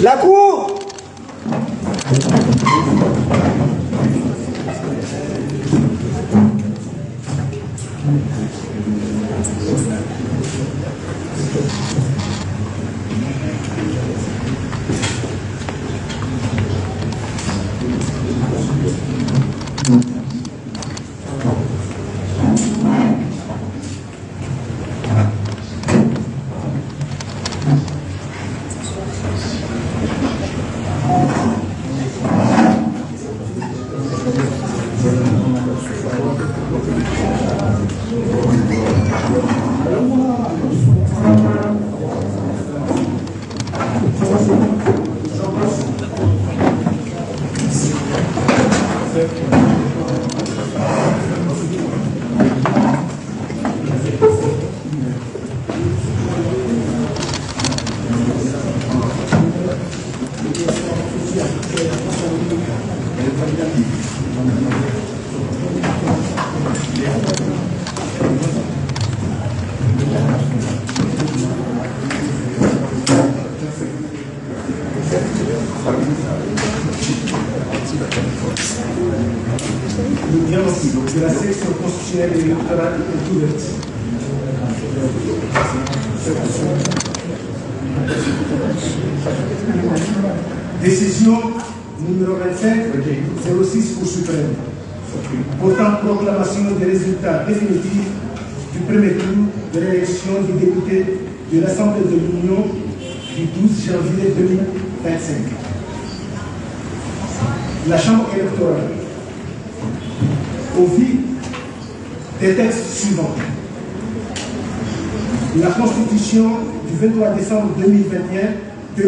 La cour. De la section constitutionnelle et électorale est ouverte. Décision numéro 25-06 Cour suprême. Portant proclamation des résultats définitifs du premier tour de l'élection du député de l'Assemblée de l'Union du 12 janvier 2025. La Chambre électorale, au vu des textes suivants. La Constitution du 23 décembre 2001,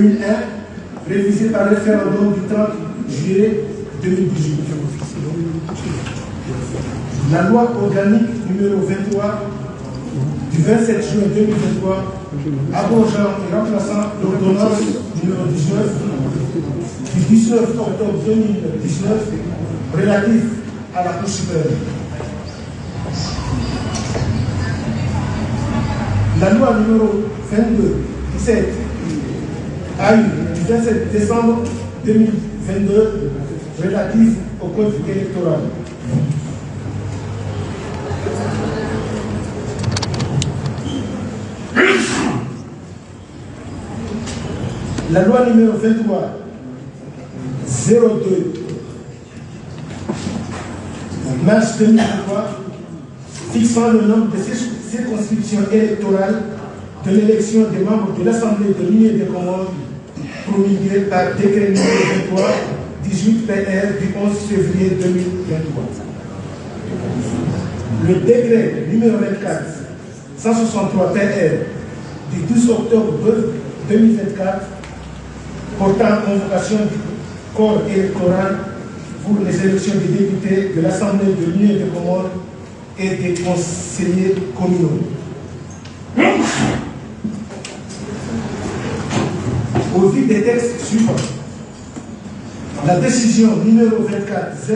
révisée par le référendum du 30 juillet 2018. La loi organique numéro 23 du 27 juin 2023, abrogeant et remplaçant l'ordonnance numéro 19 du 19 octobre 2019 relative à la Cour suprême. La loi numéro 22-17 AU du 27 décembre 2022 relative au code électoral. La loi numéro 23 02 mars 2023 fixant le nombre de circonscriptions électorales de l'élection des membres de l'Assemblée de l'Union des Comores promulguée par décret numéro 23 18 PR du 11 février 2023. Le décret numéro 24 163 PR du 12 octobre 2024 portant convocation du corps électoral pour les élections des députés de l'Assemblée de l'Union des Comores et des conseillers communaux. Au vu des textes suivants, la décision numéro 24-007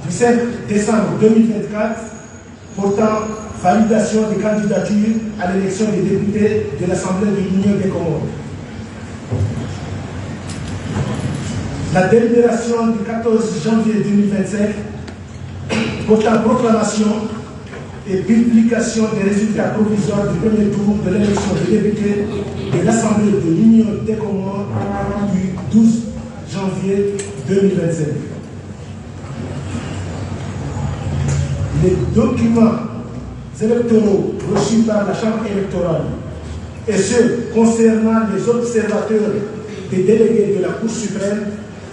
du 7 décembre 2024 portant validation des candidatures à l'élection des députés de l'Assemblée de l'Union des Comores. La délibération du 14 janvier 2025 portant proclamation et publication des résultats provisoires du premier tour de l'élection des députés de l'Assemblée de l'Union des Comores du 12 janvier 2025. Les documents électoraux reçus par la Chambre électorale et ceux concernant les observateurs des délégués de la Cour suprême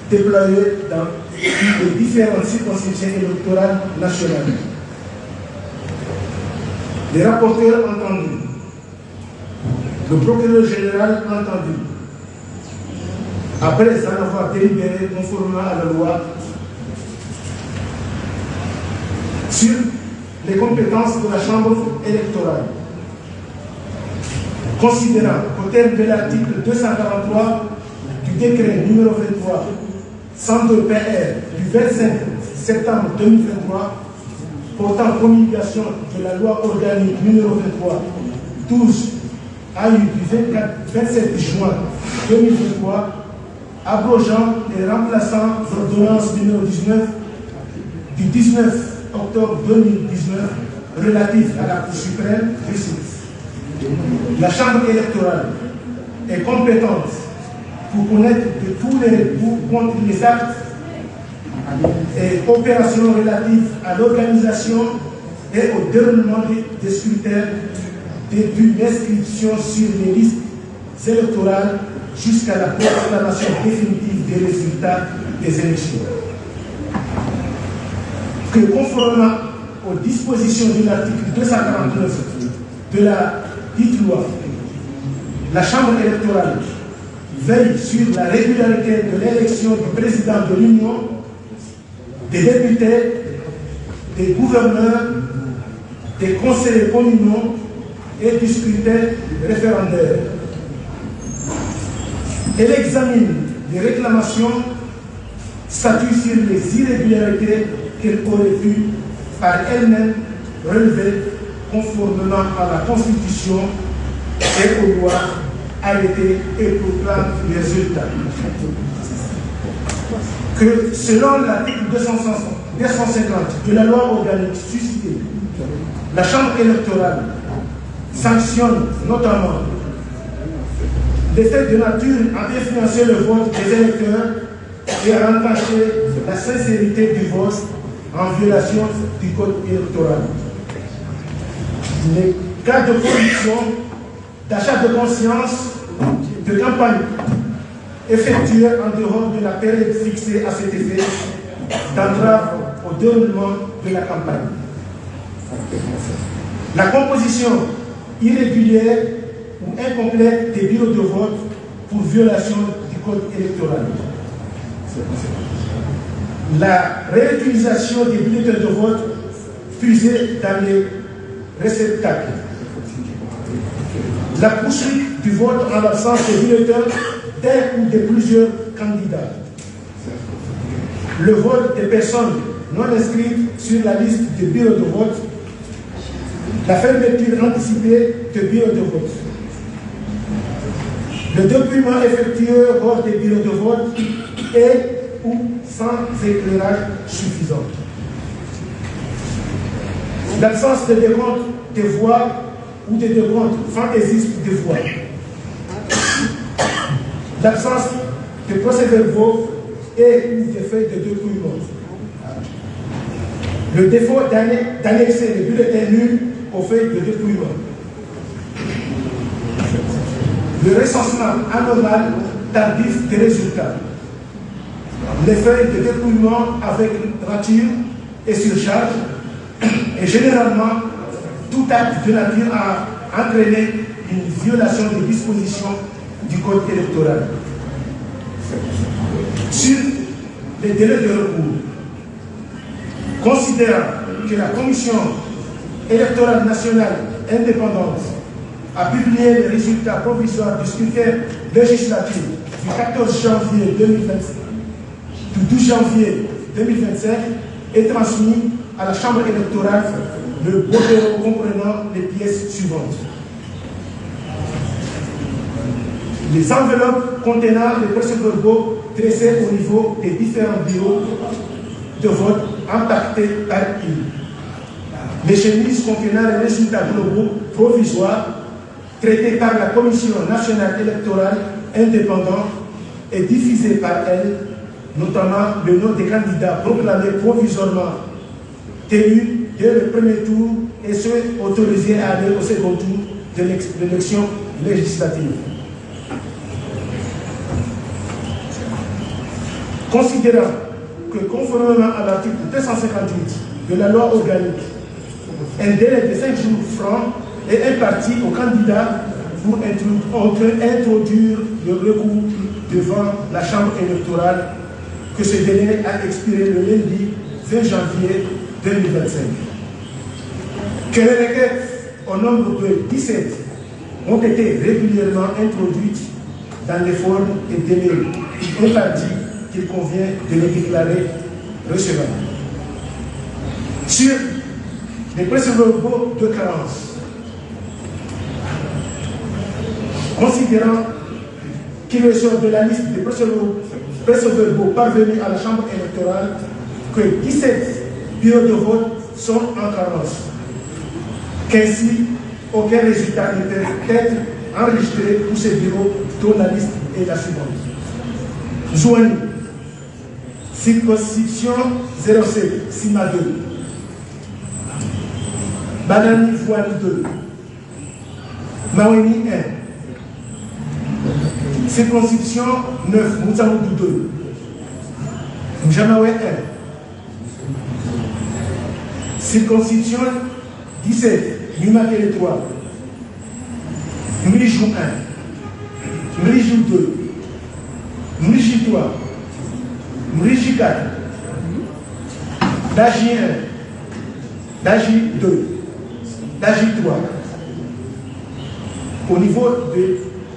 déployés dans les différentes circonscriptions électorales nationales. Les rapporteurs entendus, le procureur général entendu, après en avoir délibéré conformément à la loi sur les compétences de la Chambre électorale, considérant qu'au terme de l'article 243 du décret numéro 23 102 PR du 25 septembre 2023 portant promulgation de la loi organique numéro 23 12 AU du 27 juin 2023 abrogeant et remplaçant l'ordonnance numéro 19 du 19 octobre 2019 relative à la Cour suprême, la Chambre électorale est compétente pour connaître de tous les actes et opérations relatives à l'organisation et au déroulement des scrutins depuis l'inscription sur les listes électorales jusqu'à la proclamation définitive des résultats des élections. Que conformément aux dispositions de l'article 249 de la dite loi, la Chambre électorale veille sur la régularité de l'élection du président de l'Union, des députés, des gouverneurs, des conseillers communaux et du scrutin référendaire. Elle examine les réclamations, statue sur les irrégularités qu'elle aurait pu par elle-même relever conformément à la Constitution et aux lois, arrêtées et proclame les résultats. Que selon l'article 250 de la loi organique suscitée, la Chambre électorale sanctionne notamment les faits de nature à influencer le vote des électeurs et à entacher la sincérité du vote en violation du code électoral. Les cas de corruption, d'achat de conscience, de campagne effectuée en dehors de la période fixée à cet effet, d'entrave au déroulement de la campagne. La composition irrégulière ou incomplète des bureaux de vote pour violation du code électoral. La réutilisation des bulletins de vote fusés dans les réceptacles. La poursuite du vote en l'absence de bulletins d'un ou de plusieurs candidats. Le vote des personnes non inscrites sur la liste des bureaux de vote. La fermeture anticipée de bureaux de vote. Le dépouillement effectué hors des bureaux de vote et ou sans éclairage suffisant. L'absence de décompte des voix ou de décompte fantaisiste des voix. L'absence de procès-verbaux et ou des feuilles de dépouillement. Le défaut d'annexer les bulletins nuls aux feuilles de dépouillement. Le recensement anormal tardif des résultats. Les feuilles de dépouillement avec rature et surcharge, et généralement tout acte de nature à entraîner une violation des dispositions du code électoral. Sur les délais de recours, considérant que la Commission électorale nationale indépendante a publié les résultats provisoires du scrutin législatif du 14 janvier 2025, du 12 janvier 2025 et transmis à la Chambre électorale le bordereau comprenant les pièces suivantes. Les enveloppes contenant les procès-verbaux dressés au niveau des différents bureaux de vote impactés par ils. Les chemises contenant les résultats globaux provisoires traités par la Commission nationale électorale indépendante et diffusés par elle, notamment le nom des candidats proclamés provisoirement tenus dès le premier tour et ceux autorisés à aller au second tour de l'élection législative. Considérant que conformément à l'article 258 de la loi organique, un délai de 5 jours francs est imparti aux candidats pour introduire le recours devant la Chambre électorale, que ce délai a expiré le lundi 20 janvier 2025. Que les requêtes au nombre de 17 ont été régulièrement introduites dans les formes et délais impartis qu'il convient de les déclarer recevables. Sur les procès-verbaux de carence, considérant qu'il ressort de la liste des procès-verbaux parvenus à la Chambre électorale que 17 bureaux de vote sont en carence, qu'ainsi aucun résultat ne peut être enregistré pour ces bureaux dont la liste est la suivante. Joigny, circonscription 07, Sima 2. Banani Fouane 2. Maweni 1. Circonscription 9, Moutsamoudou 2. Mjamawe 1. Circonscription 17, Numakele 3. Mrijou 1. Mrijou 2. Mriji 3. Mriji 4. Daji 1. Daji 2. Daji 3. Au niveau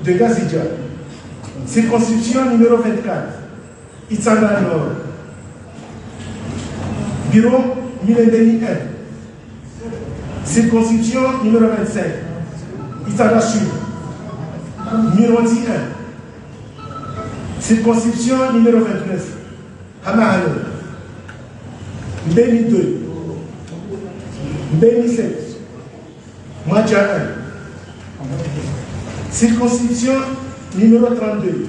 de Gazidja, circonscription numéro 24, Itsanga Nord. Bureau Milendeni 1. Circonscription numéro 25, Itsanga Sud. Mirondi 1. Circonscription numéro 29, Hamahano. Mbeni 2. Mbeni 7. Madja 1. Circonscription numéro 32.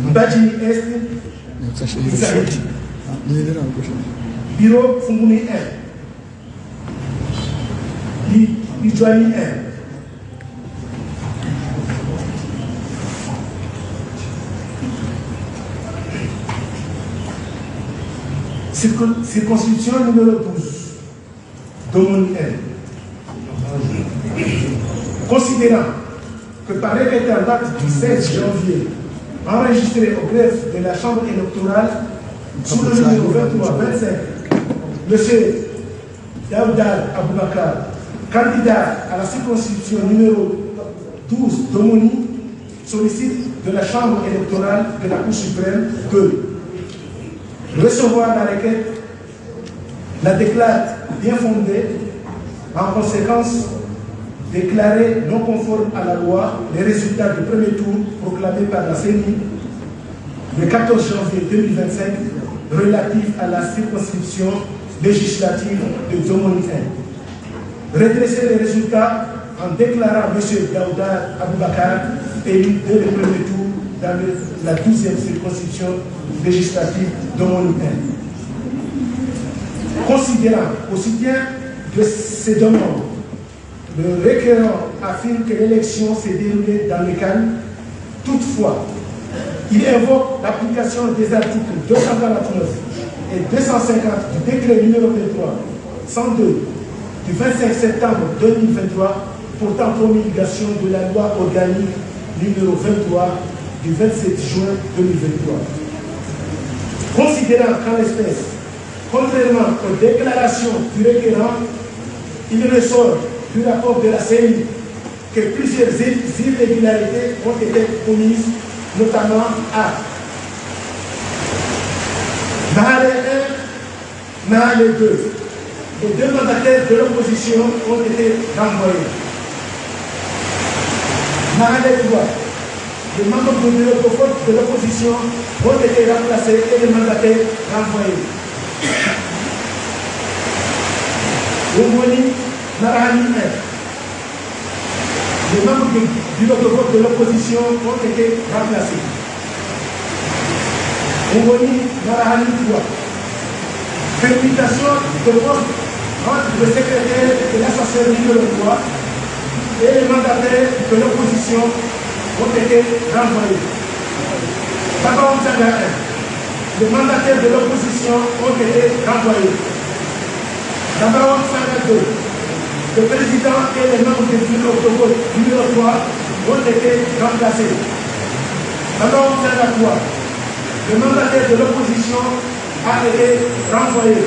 Mbadjini Est. Bureau Funguni 1. Lidjouani 1. Circonscription numéro 12. Domoni 1. Considérant que par arrêté en date du 16 janvier, enregistré au greffe de la Chambre électorale sous le numéro 23-25, M. Daouda Aboubakar, candidat à la circonscription numéro 12 d'Omoni, sollicite de la Chambre électorale de la Cour suprême de recevoir la requête, la déclare bien fondée, en conséquence déclarer non conforme à la loi les résultats du premier tour proclamés par la CENI le 14 janvier 2025 relatifs à la circonscription législative de Domoni 1. Redresser les résultats en déclarant M. Daouda Aboubakar élu dès le premier tour dans la 12e circonscription législative Domoni 1. Considérant aussi bien de ces demandes, le requérant affirme que l'élection s'est déroulée dans le calme. Toutefois, il invoque l'application des articles 249 et 250 du décret numéro 23 102 du 25 septembre 2023 portant promulgation de la loi organique numéro 23 du 27 juin 2023. Considérant qu'en l'espèce, contrairement aux déclarations du requérant, il ressort du rapport de la CENI que plusieurs irrégularités ont été commises, notamment à Mahale 1, Mahale 2. Les deux mandataires de l'opposition ont été renvoyés. Mahale 3. Les membres du bureau de vote de l'opposition ont été remplacés et les mandataires renvoyés. Oumoni Narahani 1. Les membres du bureau de vote de l'opposition ont été remplacés. Oumoni Narahani 3. Permutation de vote entre le secrétaire de l'Assemblée numéro 3 et les mandataires de l'opposition ont été renvoyés. D'abord, les mandataires de l'opposition ont été renvoyés. D'abord, le président et les membres du bureau de vote numéro 3 ont été remplacés. D'abord, le mandataire de l'opposition a été renvoyé.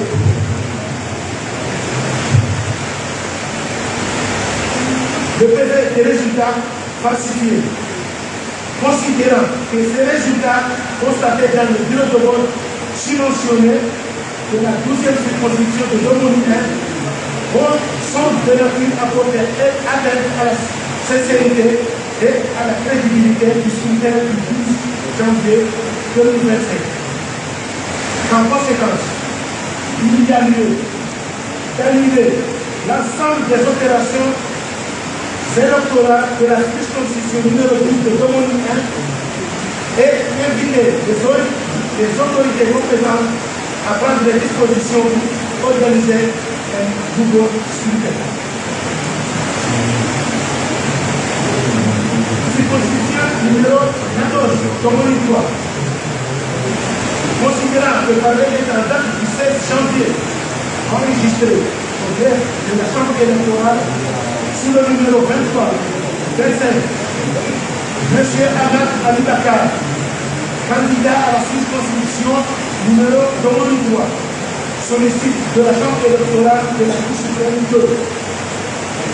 Le PV des résultats falsifiés. Considérant que ces résultats constatés dans le bureau de vote subventionné de la 12e circonscription de Domonique sont de nature à porter atteinte à la sincérité et à la crédibilité du scrutin du 12 janvier 2025. En conséquence, il y a lieu d'annuler l'ensemble des opérations électorales de la circonscription numéro 12 de Domonique et inviter les autorités compétentes à prendre les dispositions pour organiser un nouveau scrutin. Circonscription numéro 14, Domonique 3. Considérant que par l'état en date du 16 janvier, enregistré au greffe de la Chambre électorale sous le numéro 23, 25, M. Ahmed Ali Bakar, candidat à la circonscription numéro 3, sollicite de la Chambre électorale de la Cour suprême 2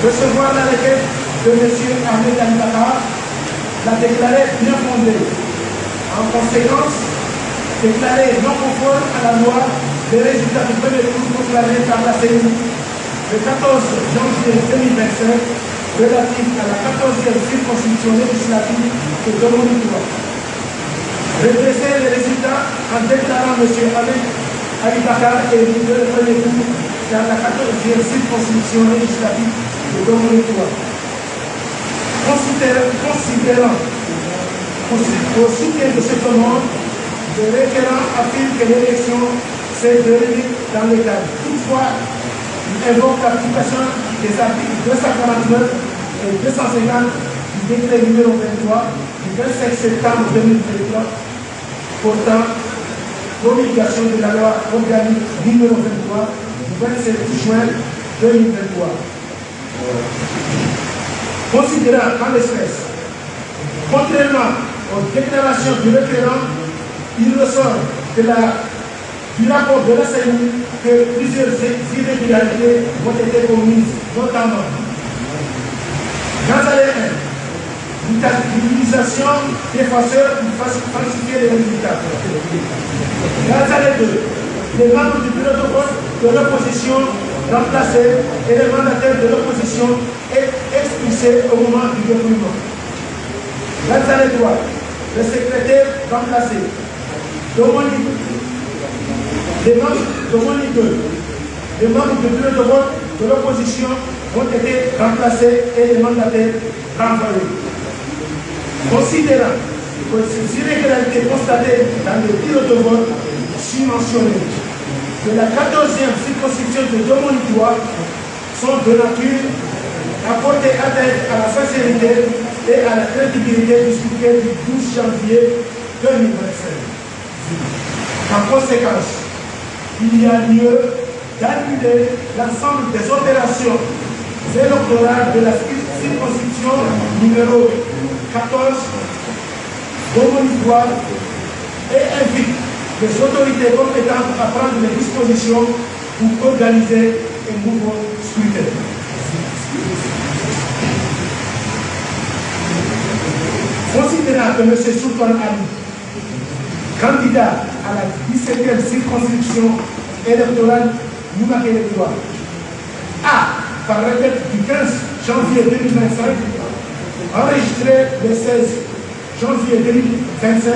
recevoir la requête de M. Ahmed Ali Bakar, la déclarer bien fondée. En conséquence, déclarer non conforme à la loi les résultats du premier tour proclamés par la CENI le 14 janvier 2025 relatif à la 14e circonscription législative de Domonique 3. Redresser les résultats en déclarant M. Ahmed Ali Bakar élu le premier tour dans la 14e circonscription législative de Domonique 3. Considérant au soutien de ce demande, le requérant affirme que l'élection s'est déroulée dans le cadre. Toutefois, il invoque l'application des articles 249 et 250 du décret numéro 23 du 25 septembre 2023 portant promulgation de la loi organique numéro 23 du 27 juin 2023. Considérant qu'en l'espèce, contrairement aux déclarations du requérant, il ressort du rapport de la CENI que plusieurs irrégularités ont été commises, notamment l'utilisation des facteurs pour falsifier les résultats. Les membres du bureau de vote de l'opposition remplacés et les mandataires de l'opposition expulsés au moment du dépouillement. Le secrétaire remplacé. Les membres du bureau de vote de l'opposition ont été remplacés et les mandataires renvoyés. Considérant que ces irrégularités constatées dans le bureau de vote subventionné de la 14e circonscription de Domonique 3 sont de nature à porter atteinte à la sincérité et à la crédibilité du scrutin du 12 janvier 2025. En conséquence, il y a lieu d'annuler l'ensemble des opérations électorales de la circonscription numéro 14 Domonique 3 et invite les autorités compétentes à prendre les dispositions pour organiser un nouveau scrutin. Considérant que M. Sultan Ali, candidat à la 17e circonscription électorale Noumakele 3, a, par requête du 15 janvier 2025, enregistré le 16 janvier 2025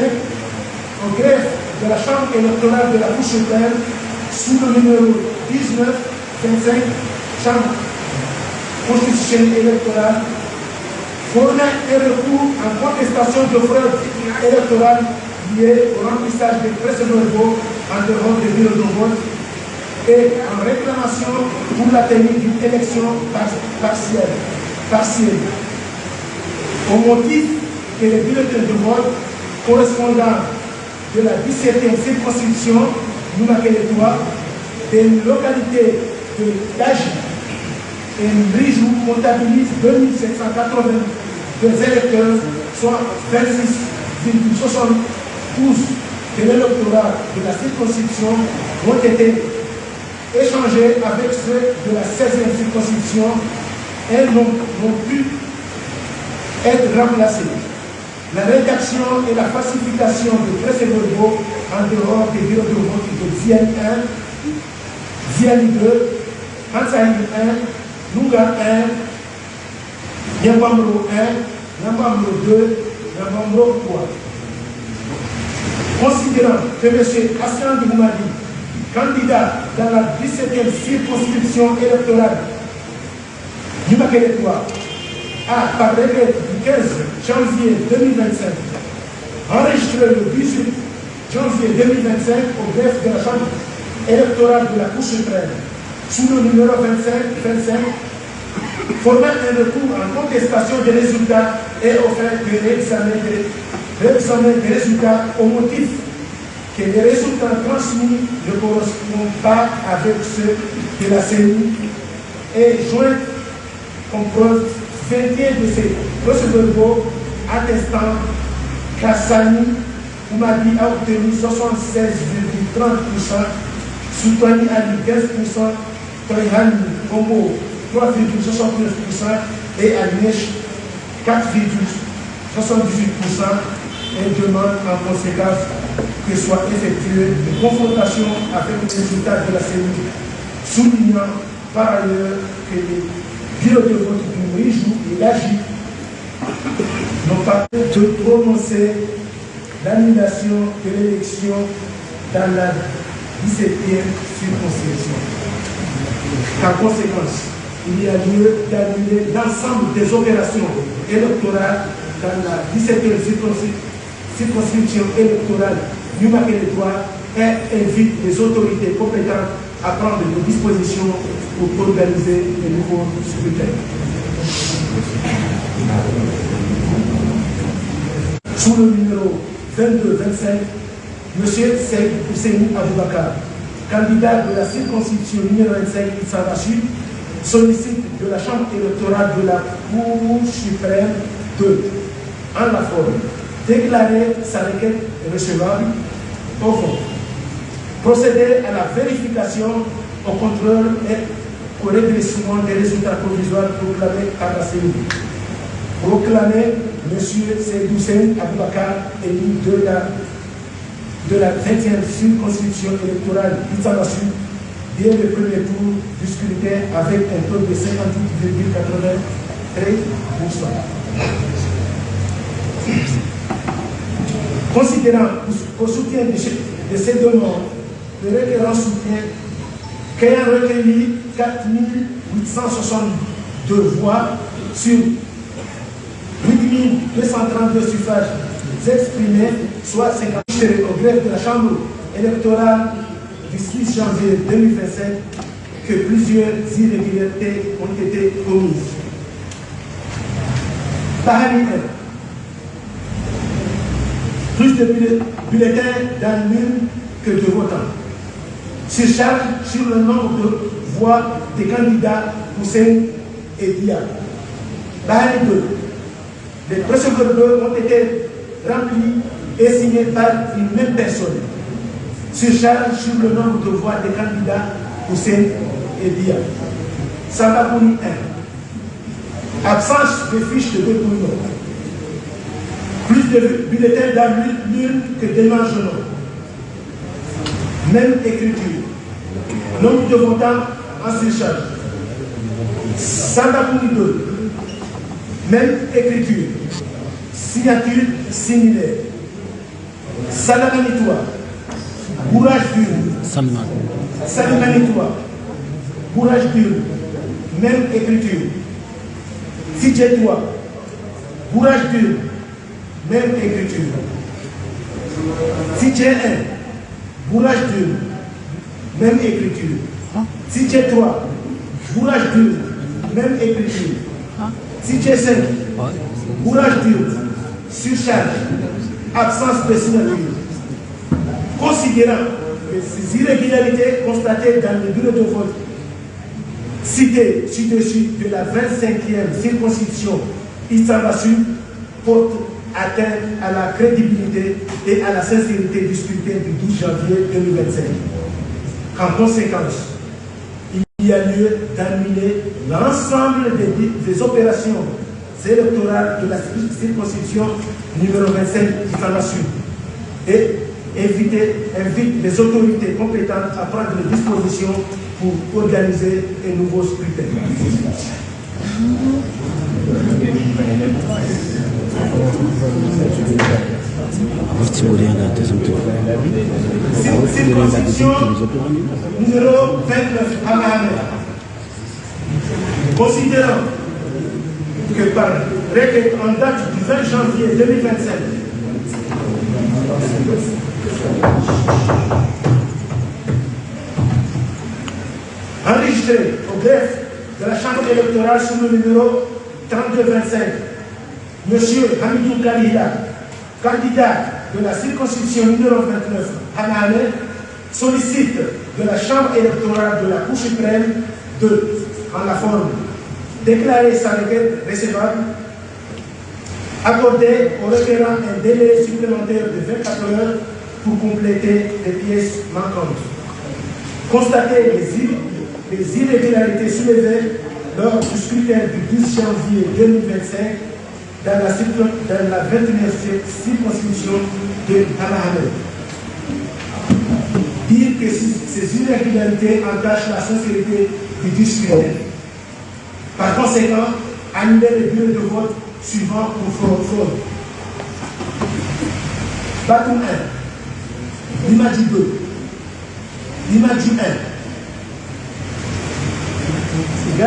au greffe de la Chambre électorale de la Cour suprême sous le numéro 1925, Chambre constitutionnelle électorale, fournit un recours en contestation de fraude électorale liée au remplissage des précédents votes en dehors des bureaux de vote et en réclamation pour la tenue d'une élection partielle. Au motif que les bulletins de vote correspondant de la 17e circonscription Noumakeletwa des localités de Daji et Mbrijou comptabilisent 2782 électeurs, soit 26,72% de l'électorat de la circonscription ont été échangés avec ceux de la 16e circonscription et n'ont pu être remplacés. La rédaction et la falsification de procès-verbaux en dehors des bureaux de vote de Ziani 1, Ziani 2, Hansaï 1, Lunga 1, Nyambamro 1, Nyambamro 2, Nyambamro 3. Considérant que M. Hassan Dimoumadi, candidat dans la 17e circonscription électorale du Noumakeletwa, a, par décret du 15 janvier 2025, enregistré le 18 janvier 2025 au greffe de la Chambre électorale de la Cour suprême, sous le numéro 25, formant un recours en contestation des résultats et offert de réexamen des résultats au motif que les résultats transmis ne correspondent pas avec ceux de la CENI et joint comme preuve 21 de ces procès-verbaux attestant qu'Hassani Oumadi a obtenu 76,30%, Soutani Ali 15%, Toyhani Kombo 3,69% et Alnech 4,78% et demande en conséquence que soit effectuée une confrontation avec les résultats de la CENI, soulignant par ailleurs que les bureaux de vote du Mbrijou et l'AGI n'ont pas de prononcer l'annulation de l'élection dans la 17e circonscription. Par conséquence, il y a lieu d'annuler l'ensemble des opérations électorales dans la 17e circonscription électorale du Noumakeletwa et invite les autorités compétentes à prendre des dispositions pour organiser les nouveaux scrutins. Sous le numéro 22-25, M. Seyd Ousseini Aboubakar, candidat de la circonscription numéro 25 Itsarachi, sollicite de la Chambre électorale de la Cour suprême de, en la forme, déclarer sa requête recevable au fond, procéder à la vérification, au contrôle et au redressement des résultats provisoires proclamés par la CENI. Proclamer M. Seyd Ousseini Aboubakar élu de la 20e circonscription électorale d'Itsarachi dès le premier tour du scrutin avec un taux de 58,83%. Considérant au soutien de ces demandes, le requérant soutient qu'ayant recueilli 4862 voix sur 8232 suffrages exprimés, soit 50 au greffe de la Chambre électorale du 6 janvier 2025, que plusieurs irrégularités ont été commises. Parmi elles, plus de bulletins dans l'urne que de votants. Surcharge sur le nombre de voix des candidats Hussein et Dia. Parmi eux, les procès-verbaux ont été remplis et signés par une même personne. Surcharge sur le nombre de voix des candidats Hussein et Dia. Sambakouni 1. Absence de fiches de dépouillement. Plus de bulletins dans l'urne que d'émanges non. Même écriture. Nombre de votants en surcharge. Sambakouni 2. Même écriture. Signature similaire. Salamanitois. Bourrage d'urne. Salamanitois. Bourrage d'urne. Même écriture. Fidjetois. Bourrage d'urne. Même écriture. Fidjet 1. Bourrage d'urne. Même écriture. Cité 3, bourrage dur, même écriture. Cité 5, bourrage dur, surcharge, absence de signature. Considérant que ces irrégularités constatées dans le bureau de vote cité ci-dessus de la 25e circonscription Issambassu portent atteinte à la crédibilité et à la sincérité du scrutin du 12 janvier 2025. En conséquence, il y a lieu d'annuler l'ensemble des opérations électorales de la circonscription numéro 25 Issambassu et invite les autorités compétentes à prendre les dispositions pour organiser un nouveau scrutin. Circonscription numéro 29 à Mahamé. Considérant que par requête en date du 20 janvier 2025, enregistré au greffe de la Chambre électorale sous le numéro 3225, M. Hamidou Kalida, candidat de la circonscription numéro 29 à Mahamé, sollicite de la Chambre électorale de la Cour suprême de, en la forme, déclarer sa requête recevable, accorder au requérant un délai supplémentaire de 24 heures pour compléter les pièces manquantes. Constater les irrégularités soulevées lors du scrutin du 12 janvier 2025 dans la 29e circonscription de Mahamé. Dire que ces irrégularités entachent la sincérité du scrutin. Par conséquent, annuler les bureaux de vote suivants pour fraude. Batoum 1, Limadji 2, Limadji 1,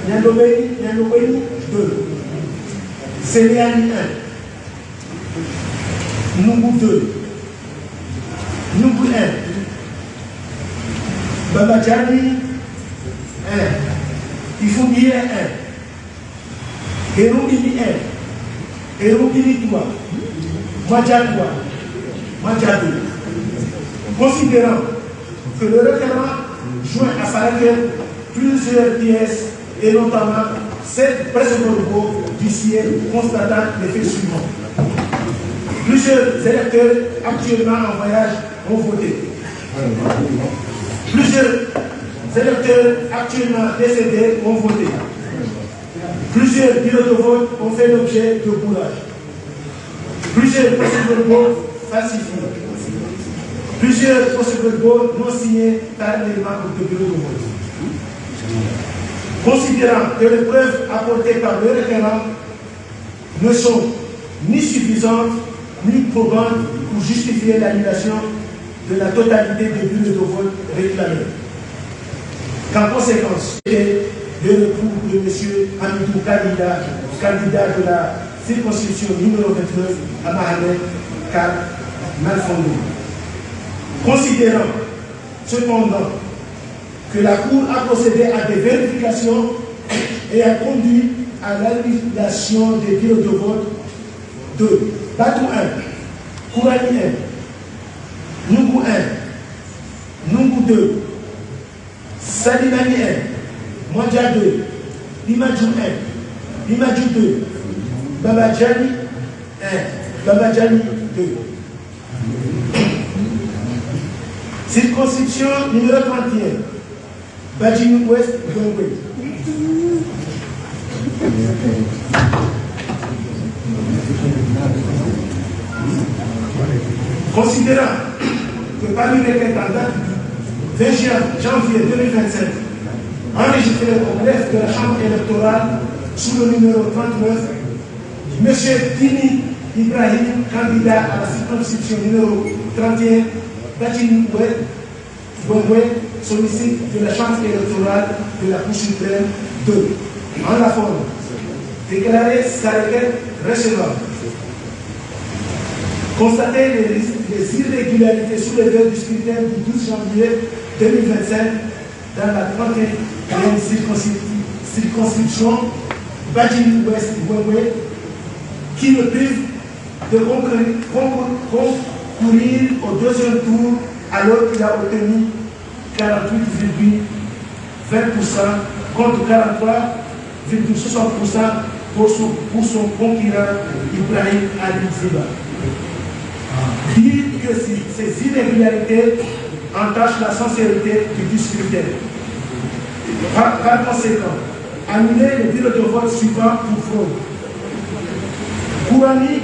Nyandoweni 2, Seliani 1, Numbu 2, Numbu 1, Babadjani 1, Ifoudiye 1, Eroubini 1, Eroubini 3, Madja 3, Madja 2. Considérant que le requérant joint à sa requête plusieurs pièces et notamment cette presse-verbaux du ciel constatant les faits suivants. Plusieurs électeurs actuellement en voyage ont voté. Plusieurs électeurs actuellement décédés ont voté. Plusieurs bureaux de vote ont fait l'objet de bourrage. Plusieurs procès-verbaux falsifiés. Plusieurs procès-verbaux non signés par les membres de bureau de vote. Considérant que les preuves apportées par le requérant ne sont ni suffisantes ni probantes pour justifier l'annulation de la totalité des bureaux de vote réclamés. Qu'en conséquence, le recours de M. Hamidou Kalida, candidat de la circonscription numéro 29 à Mahamé, car mal fondé. Considérant cependant que la Cour a procédé à des vérifications et a conduit à l'annulation des bureaux de vote de Batou 1, Kourani 1, Nungu 1, Nungu 2, Salimani 1, Mwandja 2, Limadjou 1, Limadjou 2, Babadjani 1, Babadjani 2. Circonscription numéro 31, Badjini Ouest, Gongwe. Considérant que parmi les candidats du 20 janvier 2025, enregistrés au greffe de la Chambre électorale sous le numéro 39, M. Dini Ibrahim, candidat à la circonscription numéro 31, Badjini Ouest, Gongwe, sollicite de la Chambre électorale de la Cour suprême de, en la forme, déclarer sa requête recevable. Constater les irrégularités soulevées du scrutin du 12 janvier 2025 dans la 31e circonscription Badjini Ouest Wengwe, qui le prive de concourir au deuxième tour alors qu'il a obtenu 48,20% contre 43,60% pour son concurrent Ibrahim Ali Ziba. Dire que ces inégalités entachent la sincérité du scrutin. Par conséquent, annuler le bureau de vote suivant pour fraude. Kourani,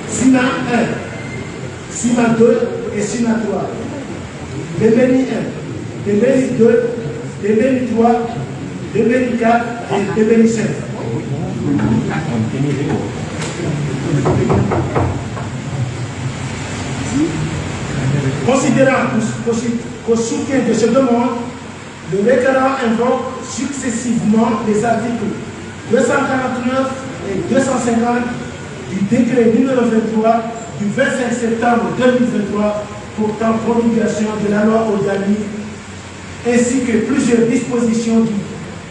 Sina 1, Sina 2 et Sina 3. Debeni 1, Debeni 2, Debeni 3, Debeni 4 et Debeni 5. Considérant qu'au soutien de ce demande, le référent invoque successivement les articles 249 et 250 du décret numéro 23 du 25 septembre 2023 portant promulgation de la loi organique ainsi que plusieurs dispositions du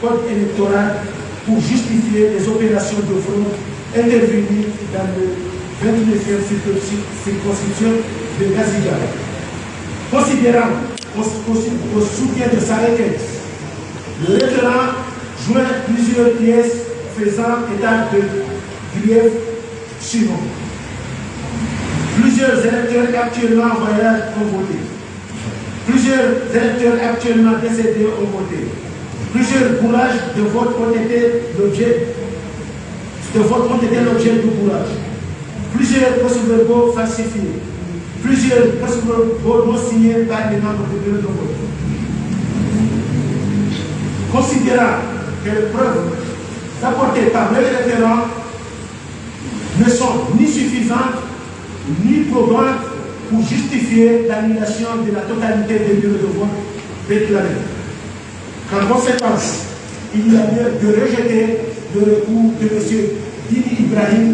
code électoral pour justifier les opérations de fraude intervenues dans le 29e circonscription de Gaziga. Considérant au soutien de sa requête, le référent joint plusieurs pièces faisant état de griefs suivants. Plusieurs électeurs actuellement en voyage ont voté. Plusieurs électeurs actuellement décédés ont voté. Plusieurs bourrages de vote ont été l'objet du bourrage. Plusieurs procès-verbaux falsifiés. Plusieurs procès-verbaux non signés par les membres du bureau de vote. Considérant que les preuves apportées par le référent ne sont ni suffisantes ni probantes pour justifier l'annulation de la totalité des bureaux de vote déclarés. En conséquence, il y a lieu de rejeter le recours de M. Dini Ibrahim,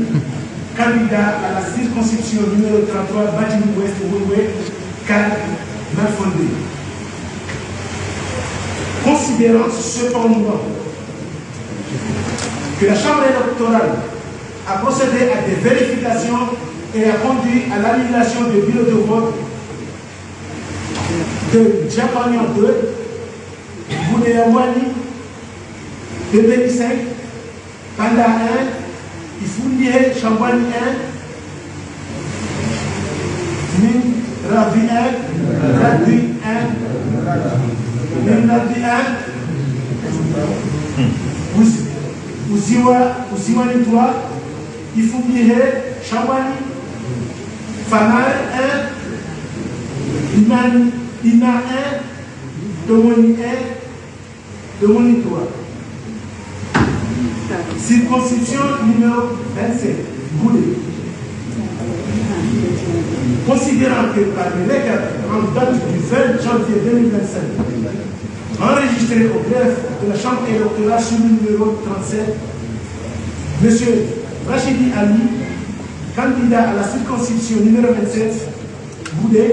candidat à la circonscription numéro 33 Badjini Ouest Wengwe, car mal fondé. Considérant cependant que la Chambre électorale a procédé à des vérifications et a conduit à l'annulation des bureaux de vote de Djapagnon 2, Boudéawani, de Béni 5, Panda 1, Ifounié, Chambani 1, Min Ravi 1, Radui 1, Min Ravi 1, Ouziwani 3, Ifounié, Chambani, Famal 1, Ina 1, Domoni 1, Domoni 3. Circonscription numéro 27, Boudé. Considérant que par le requête en date du 20 janvier 2025, enregistré au greffe de la Chambre électorale sous le numéro 37, M. Rachidi Ali, candidat à la circonscription numéro 27, Boudé,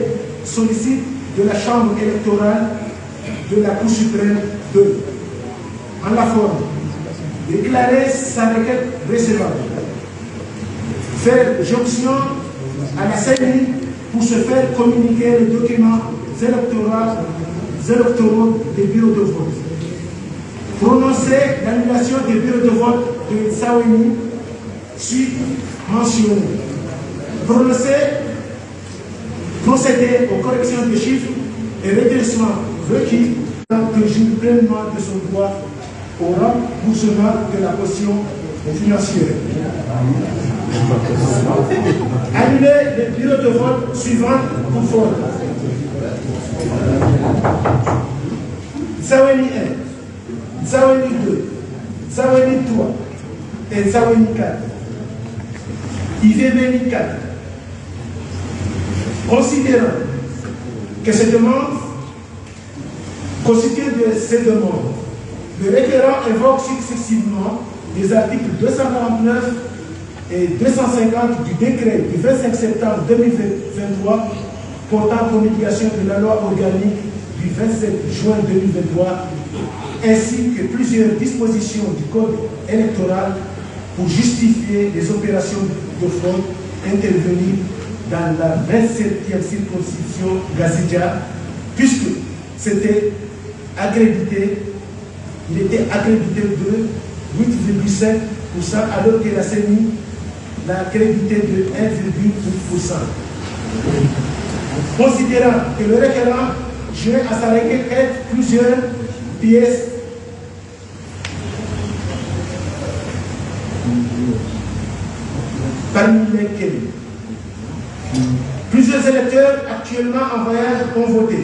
sollicite de la Chambre électorale de la Cour suprême de, en la forme, déclarer sa requête recevable, faire jonction à la CENI pour se faire communiquer les documents électoraux des bureaux de vote, prononcer l'annulation des bureaux de vote de Saweni, suite mentionnée, procéder aux corrections des chiffres et redressement requis que joue pleinement de son droit au remboursement de la caution financière. Annuler les bureaux de vote suivants pour fraude. Zaweni 1, Zaweni 2, Zaweni 3 et Zaweni 4. IVBNI 4. Considérant que ces demandes, constituées de ces demandes, le référent évoque successivement les articles 249 et 250 du décret du 25 septembre 2023 portant promulgation de la loi organique du 27 juin 2023, ainsi que plusieurs dispositions du Code électoral pour justifier les opérations de fraude intervenues dans la 27e circonscription Gazidja, puisque c'était accrédité, il était accrédité de 8,7%, alors que la CENI l'a accrédité de 1,8%. Considérant que le requérant joint à sa requête plusieurs pièces parmi lesquelles plusieurs électeurs actuellement en voyage ont voté.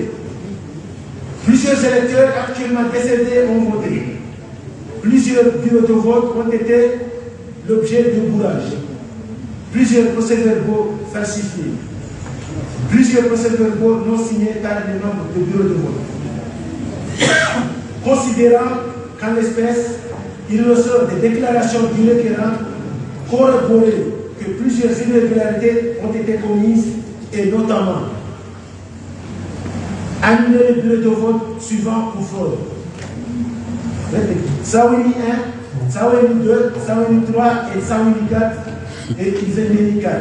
Plusieurs électeurs actuellement décédés ont voté. Plusieurs bureaux de vote ont été l'objet de bourrage. Plusieurs procès-verbaux falsifiés. Plusieurs procès-verbaux non signés par les membres du bureau de vote. Considérant qu'en l'espèce, il ressort des déclarations du requérant corroborées que plusieurs irrégularités ont été commises et notamment annuler le bureau de vote suivant pour fraude. Saouni 1, Saouni 2, Saouni 3 et Saouni 4 et Izemeni 4.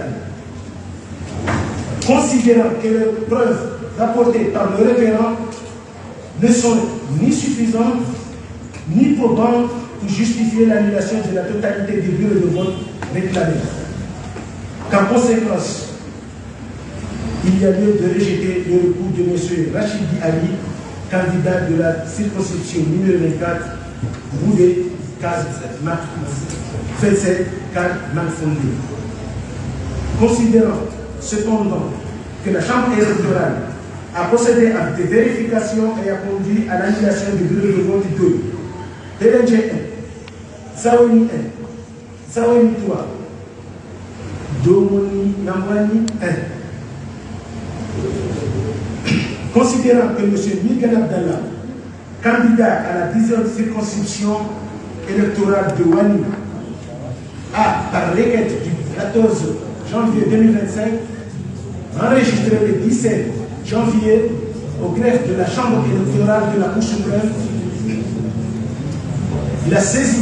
Considérant que les preuves rapportées par le requérant ne sont ni suffisantes ni probantes pour justifier l'annulation de la totalité des bureaux de vote réclamés. Qu'en conséquence, il y a lieu de rejeter le recours de M. Rachidi Ali, candidat de la circonscription numéro 24, Boudé, Kaz, Fetsé, Kaz, Manfondé. Considérant cependant que la Chambre électorale a procédé à des vérifications et a conduit à l'annulation du bureau de vote 2, PNG 1, Saouni 1, Saouni 3, Domoni Nambani 1. Considérant que M. Miguel Abdallah, candidat à la 10e circonscription électorale de Wani, a, par requête du 14 janvier 2025, enregistré le 17 janvier au greffe de la Chambre électorale de la Cour suprême, il a saisi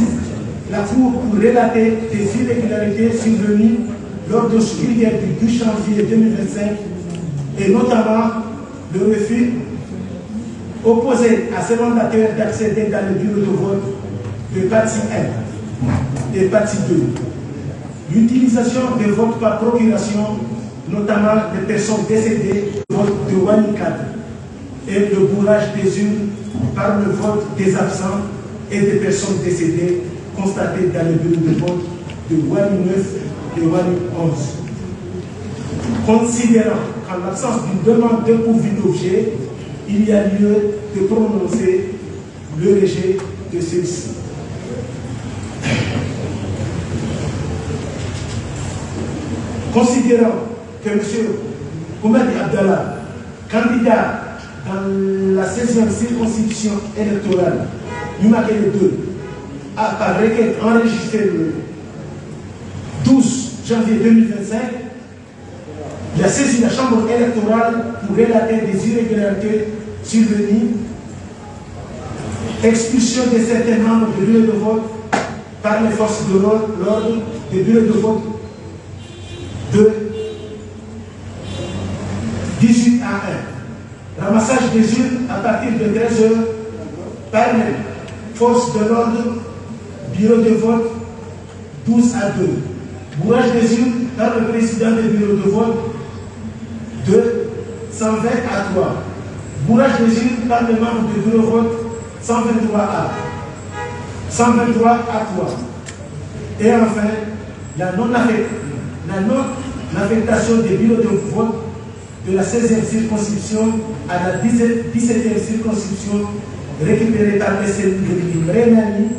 la Cour pour relater des irrégularités survenues lors de ce du 12 janvier 2025 et notamment le refus opposé à ces mandataires d'accéder dans le bureau de vote de partie 1 et partie 2. L'utilisation des votes par procuration, notamment des personnes décédées, le vote de Wani 4 et le bourrage des urnes par le vote des absents et des personnes décédées constatées dans le bureau de vote de Wani 9 et Wani 11. Considérant qu'en l'absence d'une demande dépourvue d'objet, il y a lieu de prononcer le rejet de celui-ci. Considérant que M. Oumadi Abdallah, candidat dans la 16e circonscription électorale, Numakele 2, a par requête enregistré le 12 janvier 2025, il a saisi la Chambre électorale pour relater des irrégularités survenues, expulsion de certains membres du bureau de vote par les forces de l'ordre des bureaux de vote de 18 à 1. Ramassage des urnes à partir de 13 h par les forces de l'ordre, bureau de vote 12 à 2. Bourrage des urnes par le président des bureaux de vote de 120 à 3. Bourrage des urnes par les membres du bureau de vote 123 à 123 à 3. Et enfin, la non-affectation des bureaux de vote de la 16e circonscription à la 17e circonscription récupérée par les cellules de Rénanie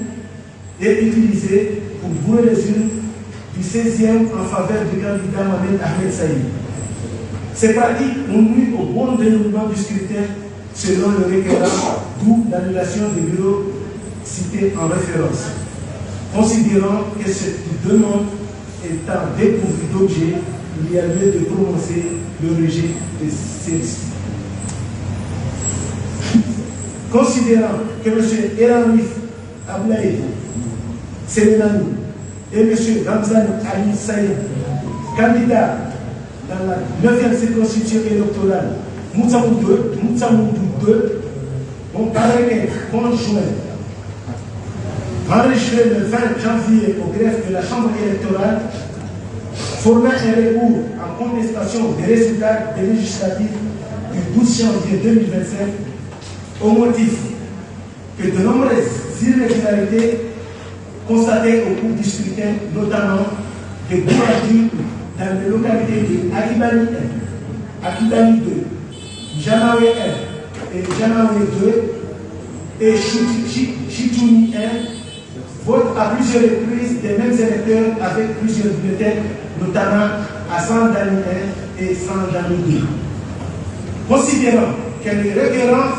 et utilisée pour bourrer les urnes du 16e en faveur du candidat Mohamed Ahmed Saïd. Ces pratiques ont nuit au bon déroulement du scrutin selon le requérant, d'où l'annulation des bureaux cités en référence. Considérant que cette demande étant dépourvue d'objet, il y a lieu de prononcer le rejet de celle-ci. considérant que M. Eranif Ablaï Sénénani et M. Ramzan Ali Saïd, candidats dans la 9e circonscription électorale Moutsamoudou 2, ont parrainé conjoint enregistré le 20 janvier au greffe de la Chambre électorale, formant un recours en contestation des résultats des législatives du 12 janvier 2025 au motif que de nombreuses irrégularités constatées au cours du scrutin, notamment des couvertures dans les localités de Akibani 1, Akibani 2, Jamawe 1 et Jamawe 2 et Chitouni 1 votent à plusieurs reprises des mêmes électeurs avec plusieurs bulletins, notamment à Sandani 1 et Sandani 2. Considérant que les requérants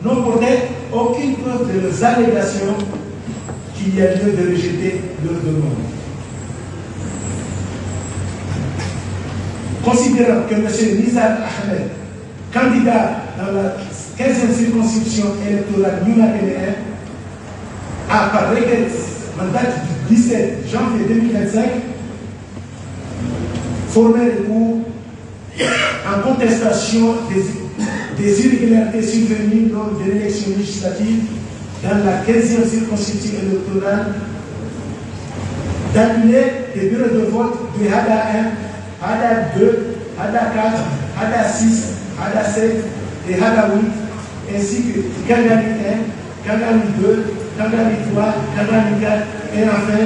n'ont porté aucune preuve de leurs allégations, qu'il y a lieu de rejeter leur demande. Considérant que M. Nizar Ahmed, candidat dans la 15e circonscription électorale Nuna-Pénéen, a par requête en date du 17 janvier 2025 formé recours en contestation des irrégularités survenues lors de l'élection législative dans la 15e circonscription électorale, d'annuler les bureaux de vote de Hada 1, Hada 2, Hada 4, Hada 6, Hada 7 et Hada 8, ainsi que Kangani 1, Kangani 2, Kangani 3, Kangani 4 et enfin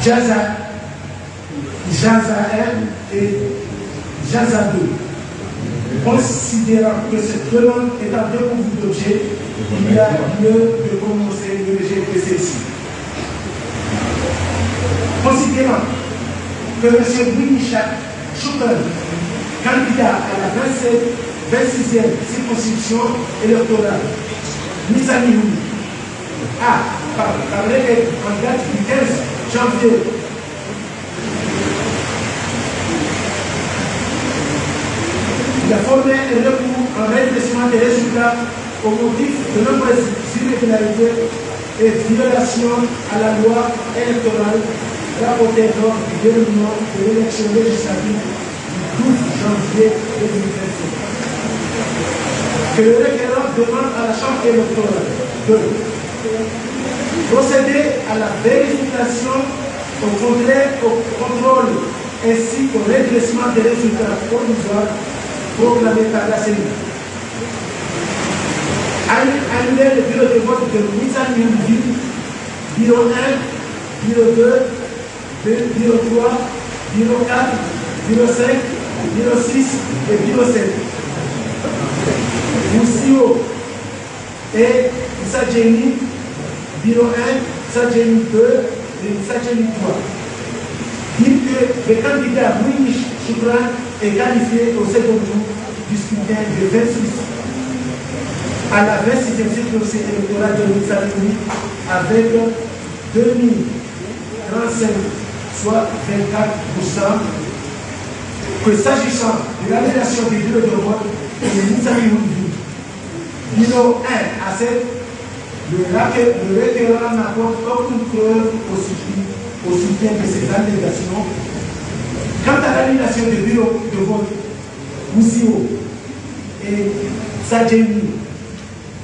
Jaza 1 et Jaza 2. Considérant que cette demande étant dépourvue d'objet, il y a lieu de commencer le rejet de celle-ci. Considérant que M. Bouinichak Choukran, candidat à la 26e circonscription électorale, Nizamiou, a, par requête en date du 15 janvier 2025, il a formé un recours en redressement des résultats au motif de nombreuses irrégularités et violations à la loi électorale rapportée lors du déroulement de l'élection législative du 12 janvier 2025. Que le requérant demande à la Chambre électorale de procéder à la vérification, au contrôle ainsi qu'au redressement des résultats provisoires proclamés par la CENI. Annuler le bureau de vote de Nizamiou, bureau 1, bureau 2, bureau 3, bureau 4, bureau 5, bureau 6 et bureau 7. Moussio et Sadjeni, bureau 1, Sadjeni 2 et Sadjeni 3. Dire que le candidat Bouinichak Choukran est qualifié au second tour du scrutin de 26 à la 26e circonscription électorale de Nizamiou avec 2035, soit 24%, que s'agissant de l'annulation des bureaux de vote de Nizamiou, bureau 1 à 7, le requérant n'apporte aucune preuve au soutien de ces allégations. Quant à l'annulation des bureaux de vote Moussio et Sadjeni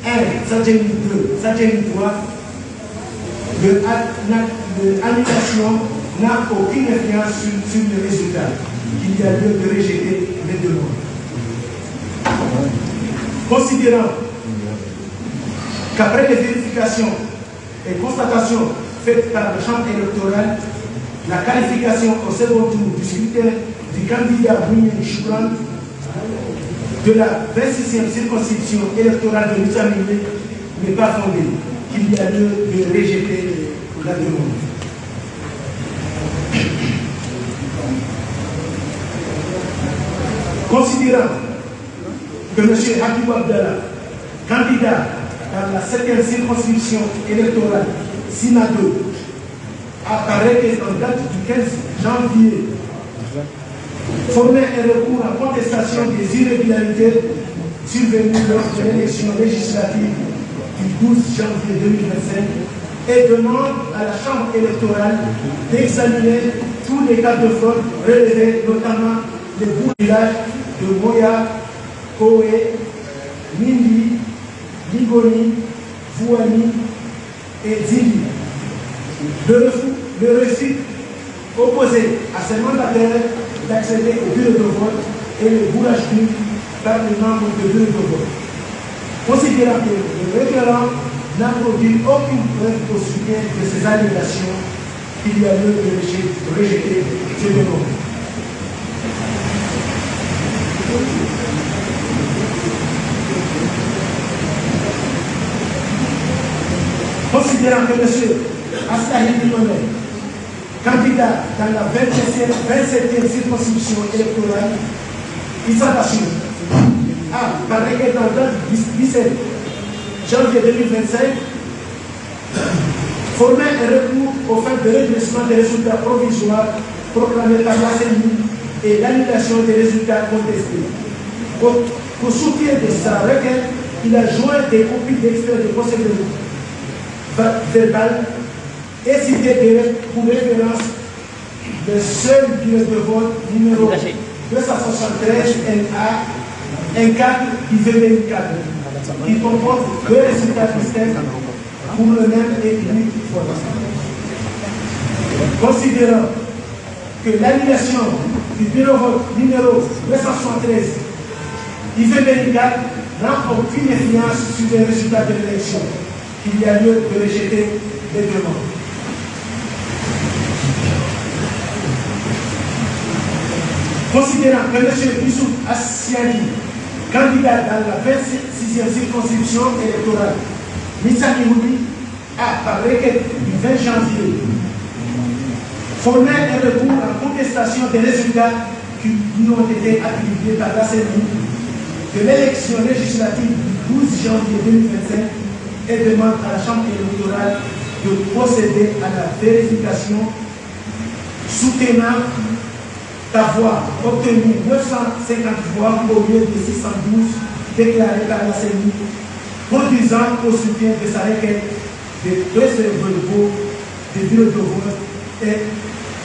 1, Sadjeni 2, Sadjeni 3, l'annulation n'a aucune influence sur le résultat. Il y a lieu de rejeter les demandes. Considérant qu'après les vérifications et constatations faites par la Chambre électorale, la qualification au second tour du scrutin du candidat Bouinichak Choukran de la 26e circonscription électorale de Nizamiou n'est pas fondée, qu'il y a lieu de rejeter la demande. Considérant que M. Habib Abdallah, candidat dans la 7e circonscription électorale Sina 2, apparaît en date du 15 janvier, formé un recours en contestation des irrégularités survenue lors de l'élection législative du 12 janvier 2025 et demande à la Chambre électorale d'examiner tous les cas de fraude relevés, notamment les villages de Moya, Koé, Nindi, Ligoni, Fouani et Zili. Le refus opposé à ces mandataires d'accéder au bureau de vote et le bourrage par les membres du bureau de vote. Considérant que le requérant n'a produit aucune preuve au soutien de ces allégations, il y a lieu de rejeter ce demande. Considérant que M. Astahi Dimonet, candidat dans la 27e circonscription électorale, il s'attache par requête en date du 17 janvier 2025, former un recours au fait de redressement des résultats provisoires proclamés par la CENI et l'annulation des résultats contestés. Pour soutien de sa requête, il a joint des copies d'experts de procédure verbale et cité pour référence le seul bureau de vote numéro 273 NA 14 IV24 qui comporte deux résultats distincts pour le même et unique vote. Considérant que l'annulation du bureau vote numéro 273 IV24 n'a aucune influence sur les résultats de l'élection, il y a lieu de rejeter les demandes. Considérant que M. Youssouf Assiani, candidat dans la 26e circonscription électorale, Mitsani Houli, a, par requête du 20 janvier, formé un recours en contestation des résultats qui lui ont été attribués par la CENI de l'élection législative du 12 janvier 2025 et demande à la Chambre électorale de procéder à la vérification soutenant d'avoir obtenu 950 voix au lieu de 612 déclarées par la CENI, produisant au soutien de sa requête de deux cerveaux de bureaux de vote et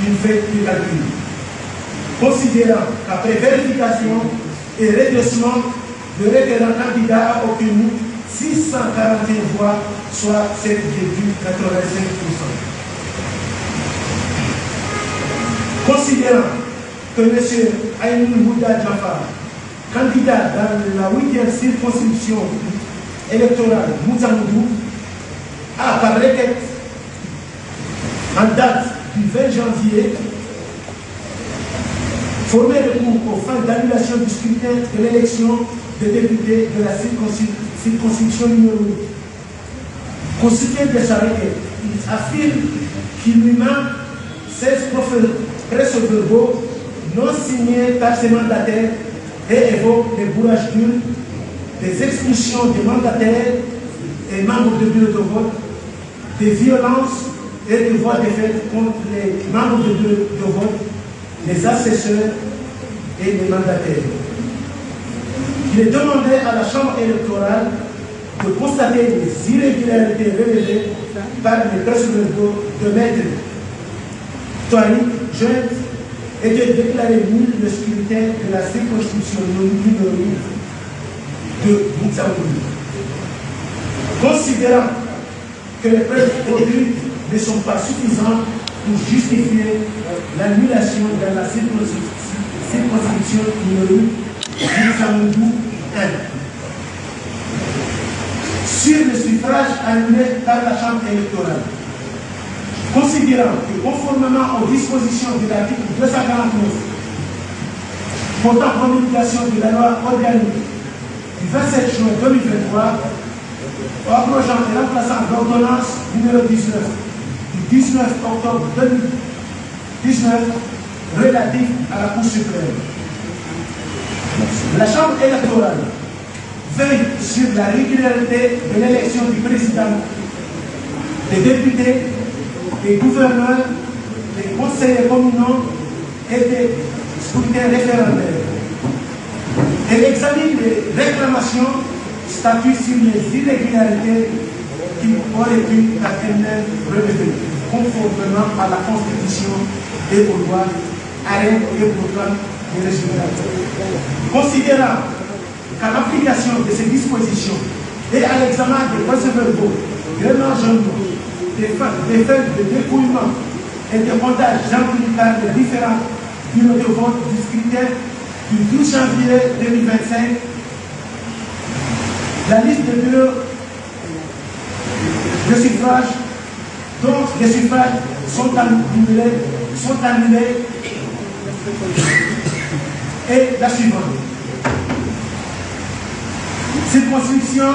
une fête du calcul. Considérant qu'après vérification et redressement, le requérant candidat a obtenu 641 voix, soit 7,85%. Considérant que M. Aïnoul Mouda Jafar, candidat dans la 8e circonscription électorale Moutsamoudou, a par requête en date du 20 janvier formé recours aux fins d'annulation du scrutin de l'élection des députés de la circonscription numéro 8. Constitué de sa requête, il affirme qu'il lui manque 16 procès-verbaux non signés par ses mandataires et évoque des bourrages d'urnes, des expulsions des mandataires et membres du bureau de vote, des violences et des voix de fait contre les membres du bureau de vote, les assesseurs et les mandataires. Il est demandé à la Chambre électorale de constater les irrégularités relevées par les procès-verbaux de Maître Toani Joint et de déclarer nul le scrutin de la circonscription numéro 8 de Moutsamoudou. Considérant que les preuves produites ne sont pas suffisantes pour justifier l'annulation dans la circonscription numéro 8 de Moutsamoudou 1. Sur le suffrage annulé par la Chambre électorale, considérant que conformément aux dispositions de l'article 249 portant promulgation de la loi organique du 27 juin 2023, abrogeant et remplaçant l'ordonnance numéro 19 du 19 octobre 2019 relative à la Cour suprême. La Chambre électorale veille sur la régularité de l'élection du président, des députés, des gouverneurs, des conseillers communaux et des scrutins référendaires. Elle examine les réclamations statuées sur les irrégularités qui auraient pu être relevées conformément à la Constitution et aux lois, arrêts et proclames des régionales. Considérant qu'à l'application de ces dispositions et à l'examen des procès-verbaux, de l'enjeunement, des faits de dépouillement et de montage remplis par les différents bureaux de vote du scrutin du 12 janvier 2025, la liste des bureaux de suffrage, dont les suffrages sont annulés et la suivante. Circonscription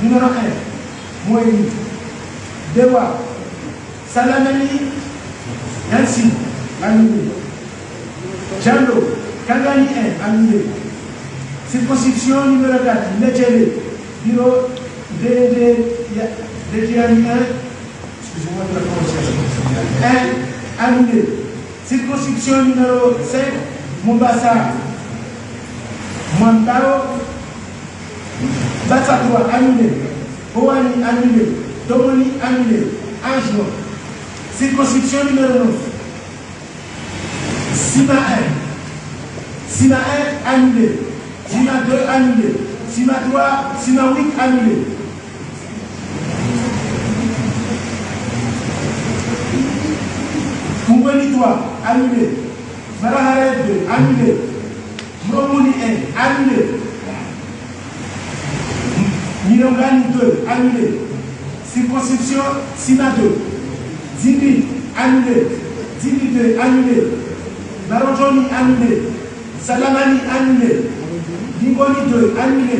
numéro 1, Moïni, Dewa, Salamani, Yansi, annulé. Jalo, Kangani 1, annulé. Circonscription numéro 4, Nedjele, bureau de Diani 1, excusez-moi de la prononciation, 1, annulé. Circonscription numéro 5, Mombasa, Mwambao, Batsatoua, annulé. Ouani, annulé. Domoni, annulé. Anjou. Circonscription numéro 9. Sima 1. Sima 1, annulé. Sima 2, annulé. Sima 3, Sima 8, annulé. Mouweni 3, annulé. Marahare 2, annulé. Moumouni 1, annulé. Milongani 2, annulé. Circonscription Sina 2. Zimbi, annulé. Zimbi 2, annulé. Maronjoni, annulé. Salamani, annulé. Lingoni 2, annulé.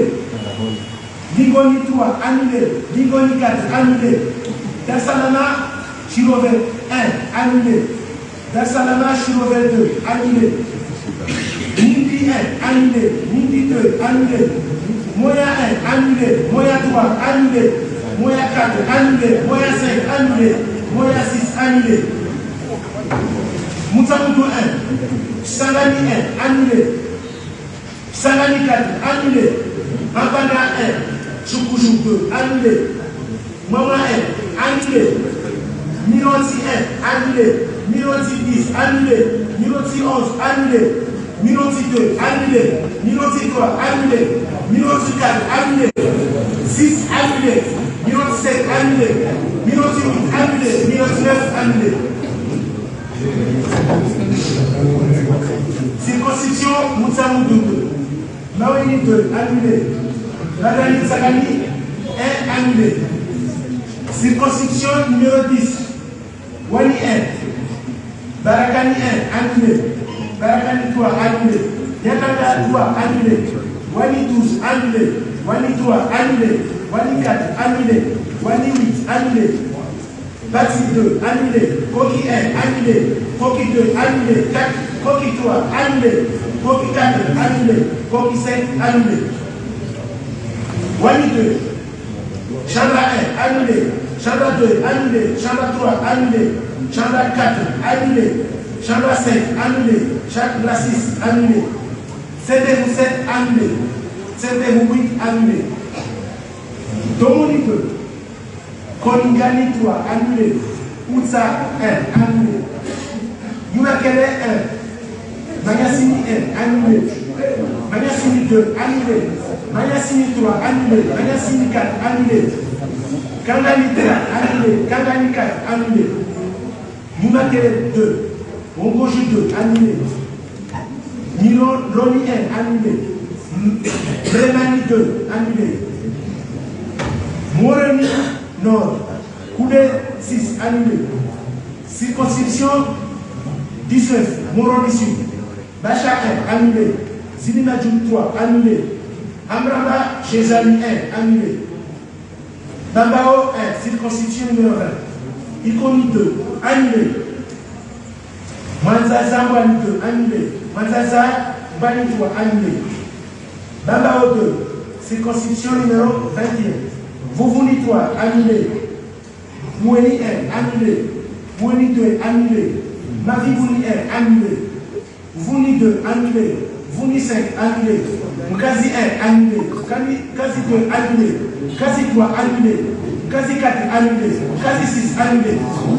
Lingoni 3, annulé. Lingoni 4, annulé. Darsalama, Chirové 1, annulé. Darsalama, Chirové 2, annulé. Nindi 1, annulé. Nindi 2, annulé. Moya 1, annulé. Moya 3, annulé. Moya 4, annulé. Moya 5, annulé. Moya 6, annulé. Moutamoudou 1. Sangani 1, annulé. Sangani 4, annulé. Mapanda 1. Choukoujou 2, annulé. Mama 1, annulé. Miroti 1, annulé. Miroti 10, annulé. Miroti 11, annulé. Miroti 2, annulé. Miroti 3, annulé. Miroti 4, annulé. 6, annulé. Miroti 7, annulé. Miroti 8, annulé. Miroti 9, annulé. Circonscription Moutsamoudou. Maweni 2, annulé. Radani Sagani 1, annulé. Circonscription numéro 10. Wani 1. Barakani 1, annulé. Barakani 3, annulé. Yakanda 3, annulé. Wani 12, annulé. Wani 3, annulé. Wani 4, annulé. Wani 8, annulé. Bati 2, annulé. Koki 1, annulé. Koki 2, annulé. Koki 3, annulé. Koki 4, annulé. Koki 5, annulé. Wani 2. Chandra 1, annulé. Chandra 2, annulé. Chandra 3, annulé. Chandra 4, annulé. Chandra 5, annulé. Chandra 6, annulé. CDU 7, annulé. CDU 8, annulé. Domoni 2. Koningani 3, annulé. Outsa 1, annulé. Yunakele 1. Magasini 1, annulé. Magasini 2, annulé. Magasini 3, annulé. Magasini 4, annulé. Kangani 3, annulé. Kangani 4, annulé. Yunakele 2. Ongoji 2, annulé. Roni 1, annulé. Bremani 2, annulé. Moreni Nord, Koulé 6, annulé. Circonscription 19, Moroni Sud. Bacha 1, annulé. Zinimajou 3, annulé. Amraba Chezani 1, annulé. Bambao 1, circonscription numéro 20. Ikoni 2, annulé. Manzaza Mbani 2, annulé. Manzaza Mbani 3, annulé. Bambao 2, circonscription numéro 21. Vouvouni 3, annulé. Moueni 1, annulé. Moueni 2, annulé. Mavivouni 1, annulé. Vouni 2, annulé. Vouni 5, annulé. Mkazi 1, annulé. Kazi 2, annulé. Kazi 3, annulé. Kazi 4, annulé. Kazi 6, annulé.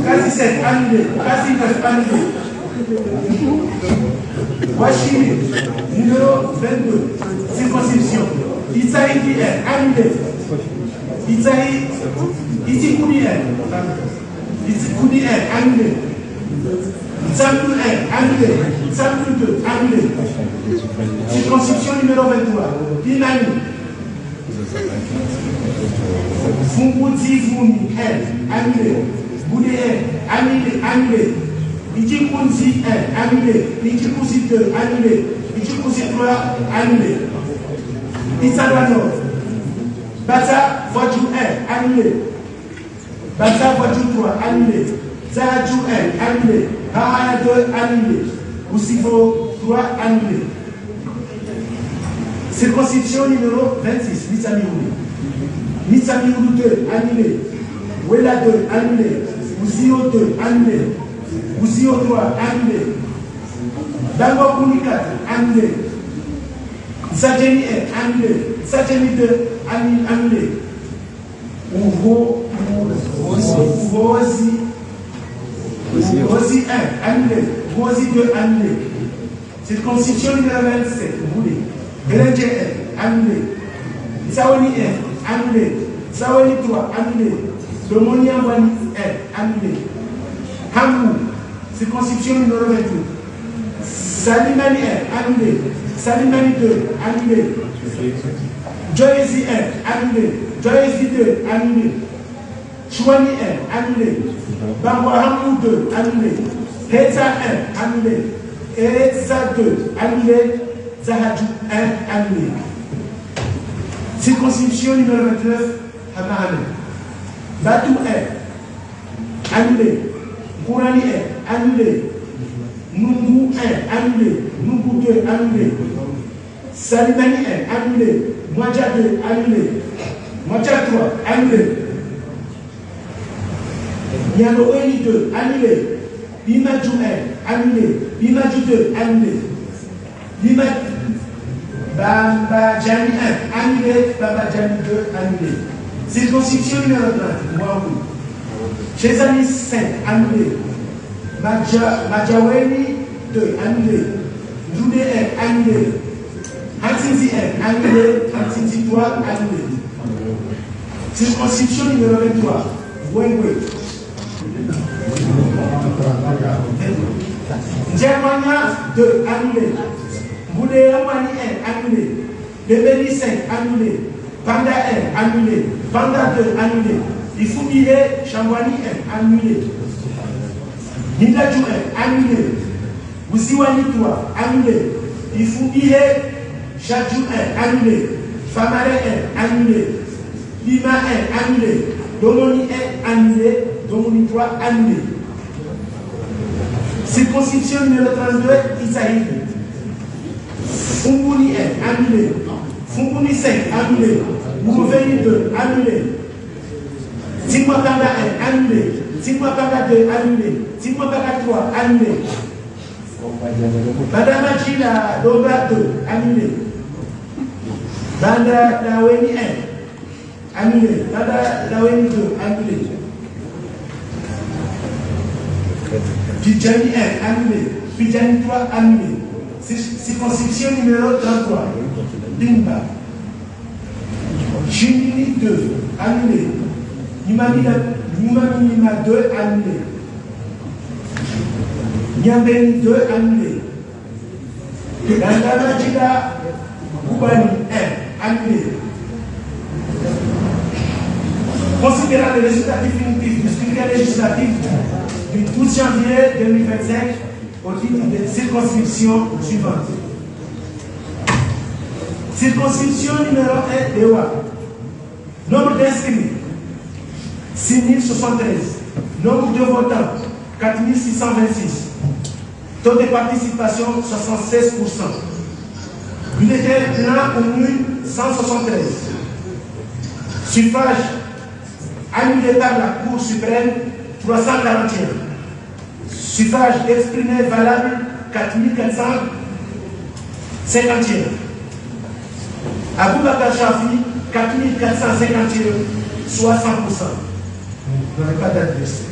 Kazi 7, annulé. Kazi 9, annulé. Wachini, numéro 22, circonscription. Itzaï qui est annulé. Itzaï, Itikouni est annulé. Samplou 1, annulé. Samplou 2, annulé. Circonscription numéro 23, Inani. Fungouti Founi 1, annulé. Boudé 1, annulé. Itikounzi 1, annulé. Itikouzi 2, annulé. Itikouzi 3, annulé. Itsadano. Bata Vodjou 1, annulé. Bata Vodjou 3, annulé. Zahadjou 1, annulé. Bahaya 2, annulé. Oussifo 3, annulé. Circonscription numéro 26, Mitsamioulou. Mitsamioulou 2, annulé. Wela 2, annulé. Oussio 2, annulé. Oussio 3, annulé. Dangokouni 4, annulé. Sadjeni 1, annulé. Sadjeni 2, annulé. Rosi 1, annulé. Rosi 2, annulé. Circonscription numéro 27, Boulé. Belenje 1, annulé. Saoni 1, annulé. Saoni 3, annulé. Domoni Amwani 1, annulé. Hamou, circonscription numéro 28. Salimani 1, annulé. Salimani 2, annulé. Joyezi 1, annulé. Joyezi 2, annulé. Chouani 1, annulé. Bambohamou 2, annulé. Heza 1, annulé. Heza 2, annulé. Zahadjou 1, annulé. Circonscription numéro 29, Hamahane. Batou 1, annulé. Kourani 1, annulé. Nungu 1, annulé. Nungu 2, annulé. Salimani 1, annulé. Mwadja 2, annulé. Mwadja 3, annulé. Nianoeli 2, annulé. Bimadjou 1, annulé. Bimadjou 2, annulé. Bamba Djani 1, annulé. Bamba Djani 2, annulé. Circonscription numéro 30, Mouaou. Chezani 5, annulé. Madjaweni 2, annulé. Djoudé 1, annulé. Hansinzi 1, annulé. Hansinzi 3, annulé. Circonscription numéro 23, Wengwe. Djermania 2, annulé. Boudé Amani 1, annulé. Debeli 5, annulé. Panda 1, annulé. Panda 2, annulé. Ifoumile Chambouani 1, annulé. Nidadjou 1, annulé. Boussiwani 3, annulé. Ifoumile Chadjou 1, annulé. Famare 1, annulé. Lima 1, annulé. Domoni 1, annulé. Domoni 3, annulé. Circonscription numéro 32, Isaïe. Fumbouni 1, annulé. Fumbouni 5, annulé. Mouveni 2, annulé. Tigmapanga 1, annulé. Tigmapanga 2, annulé. Tigmapanga 3, annulé. Badamachila Doba 2, annulé. Banda Daweni 1, annulé. Banda Daweni 2, annulé. Pidjani 1, annulé. Pidjani 3, annulé. Circonscription numéro 33, Bimba. Chimini 2, annulé. Nimamina 2, annulé. Niambeni 2, annulé. Dandanachida Koubani 1, annulé. Considérant les résultats définitifs du scrutin législatif du 12 janvier 2025 au titre des circonscriptions suivantes. Circonscription numéro 1, Dewa. Nombre d'inscrits, 6073. Nombre de votants, 4626. Taux de participation, 76%. Bulletin blanc ou nul, 173. Suffrage annulé par la Cour suprême, 341. Suffrage exprimé valable, 4400. 50e. Aboubakar Chafi, 4451, soit 100%. Vous n'avez pas d'adresse.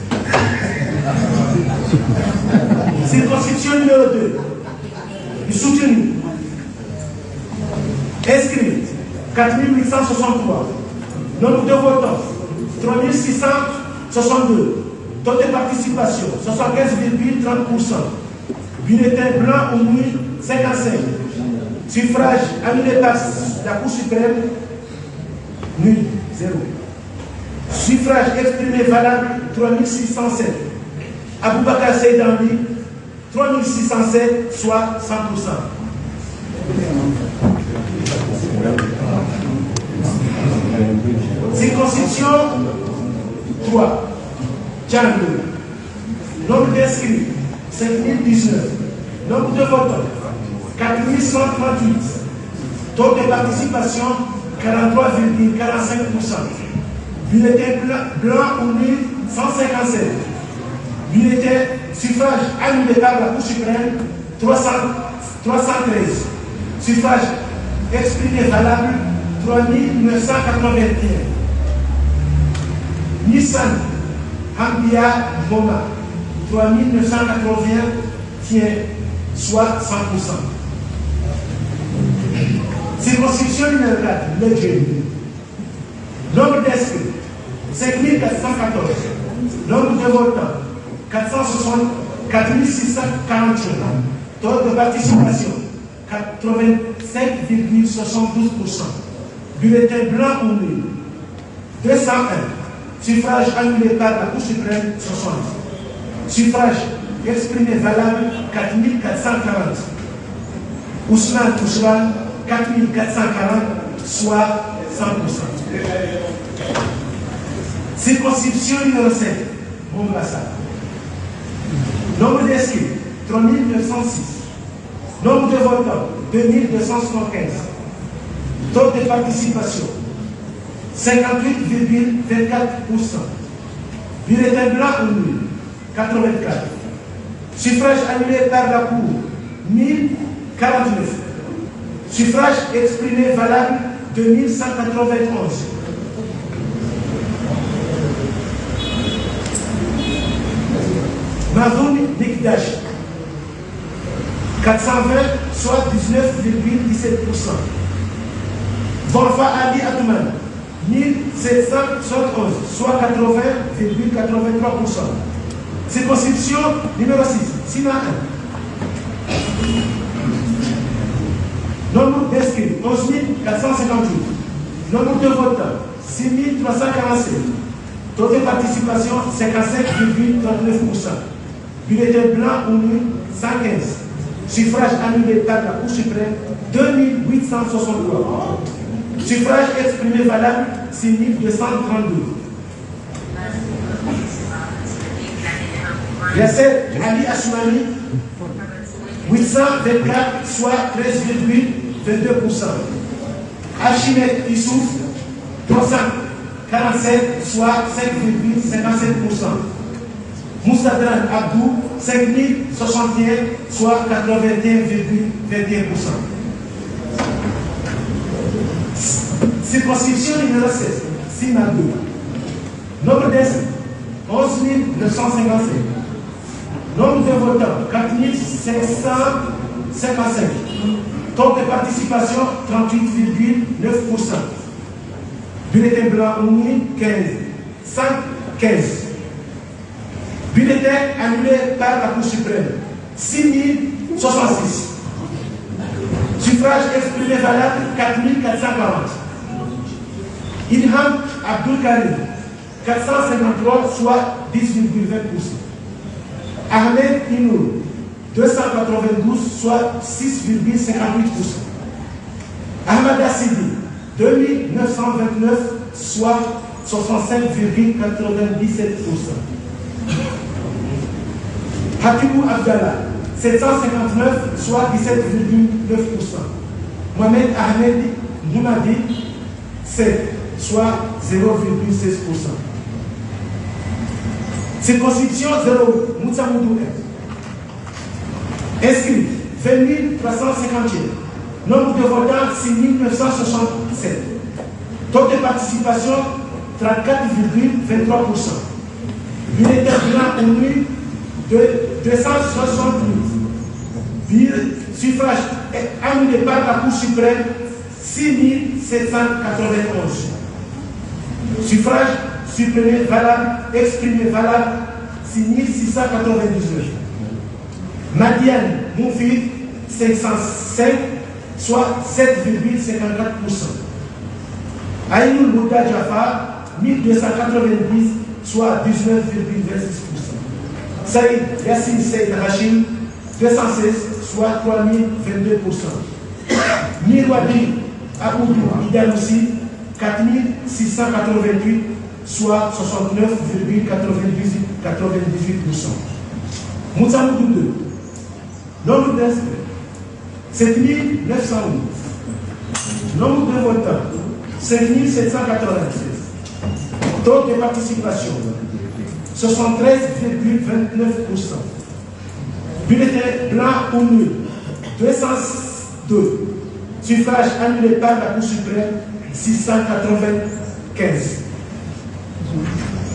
Circonscription numéro 2, du soutenu. Inscrit, 4863. Nombre de votants, 3662. Taux de participation, 75,30%. Bulletin blanc ou nul, 55. Suffrage annulé par la Cour suprême, nul, 0. Suffrage exprimé valable, 3607. Aboubakar Seydambi, 3607, soit 100%. Circonscription 3. Django. Nombre d'inscrits, 5019. Nombre de votants, 4138. Taux de participation, 43,45%. Bulletin blanc ou nul, 157. Bulletin suffrage annulé par la Cour suprême, 313. Suffrage exprimé valable, 3981. Nissan Hambia Moma, 3980, tient, soit 100%. Circonscription numéro 4, le Djéli. Nombre d'inscrits, 5414. Nombre de votants, 4641. Taux de participation, 87,72%. Bulletin blanc ou nul, 201. Suffrage annulé par la Cour suprême, 60. Suffrage exprimé valable, 4440. Ousmane Touchouane, 4440, soit 100%. Circonscription numéro 7, Mombasa. Nombre d'inscrits, 3906. Nombre de votants, 2275. Taux de participation, 58,24%. Bulletin blanc ou nul, 84. Suffrage annulé par la Cour, 1049. Suffrage exprimé valable, 2191. Mazouni Nikdash, 420, soit 19,17%. Bonfa Ali Atouman, 1771, soit 80,83%. Circonscription numéro 6, Sina 1. Nombre d'inscrits, 11 458. Nombre de votants, 6 347. Taux de participation, 55,39%. Bulletin blanc ou nul, 115. Suffrage annulé par la Cour suprême, 2863. Suffrage exprimé valable, 6232. Yasser Ali Assoumani, 824, soit 13,22%. Archimède Issouf, 347, soit 5,57%. Moussadran Abdou, 5061, soit 81,21%. Circonscription numéro 16, Simadou. Nombre d'inscrits, 11 955. Nombre de votants, 4 555. Taux de participation, 38,9%. Bulletin blanc ou nul, 15. Bulletin annulé par la Cour suprême, 6066. Suffrage exprimé valable, 4440. Ilham Abdul Karim, 453, soit 10,20%. Ahmed Inour, 292, soit 6,58%. Ahmada Sidi, 2929, soit 65,97%. Hakimou Abdallah, 759, soit 17,9%. Mohamed Ahmed Mounadi, 7, soit 0,16%. Circonscription 0, Moutsamoudou. Inscrit, 20 350. Nombre de votants, 6 967. Taux de participation, 34,23%. Bulletin blanc ou nul, 268. Suffrage annulé par la Cour suprême, 6 791. Suffrage supprimé valable, exprimé valable, 6 699. Madiane Moufid, 505, soit 7,54%. Aïnoul Bouda Jafar, 1290, soit 19,26%. Saïd Yassine Seyd Rachim, 216, soit 3022%. Mirwadi Aboudou Idaloussi, 4688, soit 69,98%. Moutsamoudou 2. Nombre d'inscrits, 7908. Nombre de votants, 5796. Taux de participation, 73,29%. Bulletin blanc ou nul, 202. Suffrage annulé par la Cour suprême, 695.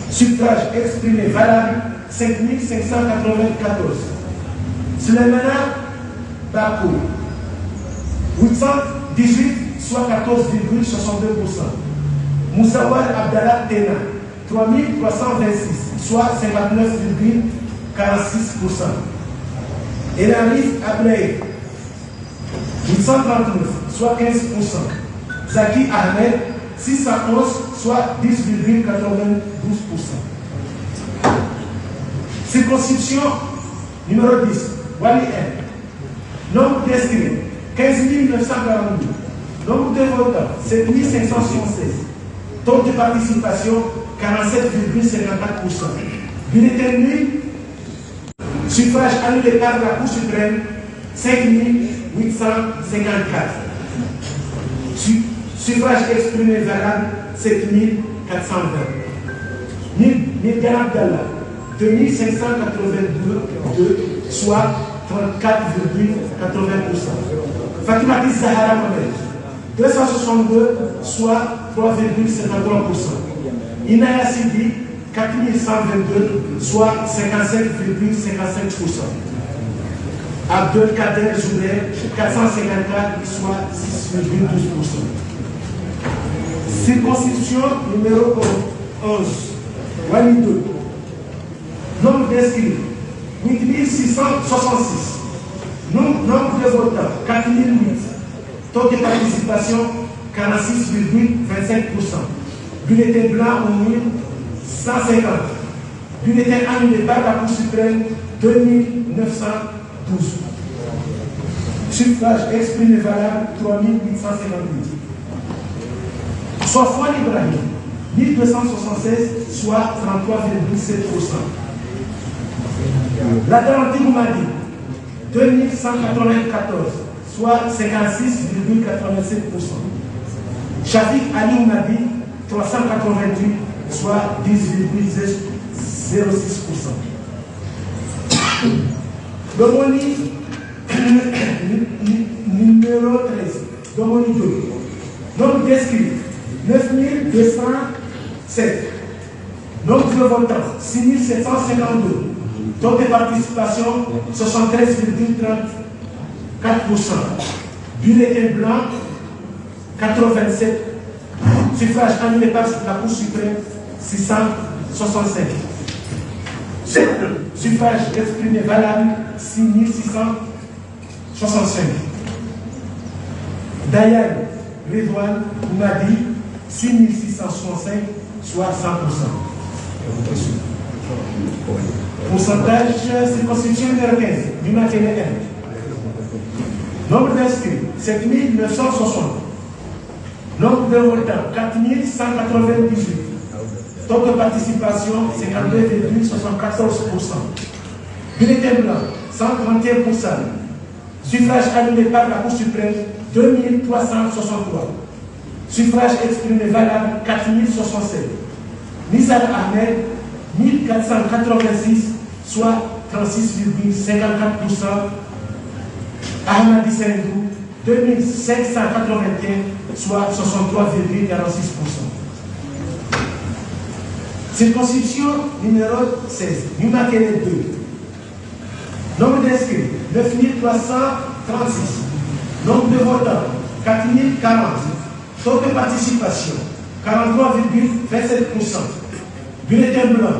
Suffrage exprimé valable, 5594. Sulemana Bakou, 818, soit 14,62%. Moussawar Abdallah Tena, 3326, soit 59,46%. Elarif Ablay, 839, soit 15%. Zaki Ahmed, 611, soit 10,92%. Circonscription numéro 10, Wali M. Nombre d'inscrits, 15 942. Nombre de votants, 7 576. Taux de participation, 47,54%. Bulletin nul, suffrage annulé par la Cour suprême, 5 854. Suffrage exprimé valable, 7 420. Mirgan Abdallah, 2582, soit 34,80%. Fatimati Zahara Mohamed, 262, soit 3,53%. Inaya Sidi, 4122, soit 55,55%. Abdel Kader Jouber, 454, soit 6,12%. Circonscription numéro 11, Wali 2. Nombre d'inscrits, 8666. Nombre de votants, 4008. Taux de participation, 46,25%. Bulletin blanc ou nul, 150. Bulletin annulé par la Cour suprême, 2912. Suffrage exprimé valable, 3858. Sofwan Ibrahim, 1276, soit 33,7%. La Garantie Moumadi, 2194, soit 56,87%. Shafik Ali Moumadi, 388, soit 10,06%. Domoni numéro 13, Domoni 2. Nombre d'inscrits, 9207. Nombre de votants, 6752. Taux de participation, 73,34%. Bulletin blanc, 87. Suffrage annulé par la Cour suprême, 665. Suffrage exprimé valable, 6665. Dayan Redouane Oumadi, 6665, soit 100%. Pourcentage, circonscription numéro 15, du matériel M. Nombre d'inscrits, 7960. Nombre de votants, 4198. Taux de participation, 52,74%. Bulletin blanc, 131%. Suffrage annulé par la Cour suprême, 2363. Suffrage exprimé valable, 4067. Nizar Ahmed, 1486, soit 36,54%. Ahmadi Sendou, 2581, soit 63,46%. Circonscription numéro 16, Numa-Kenneth 2. Nombre d'inscrits, 9336. Nombre de votants, 4040. Taux de participation, 43,27%. Bulletin blanc,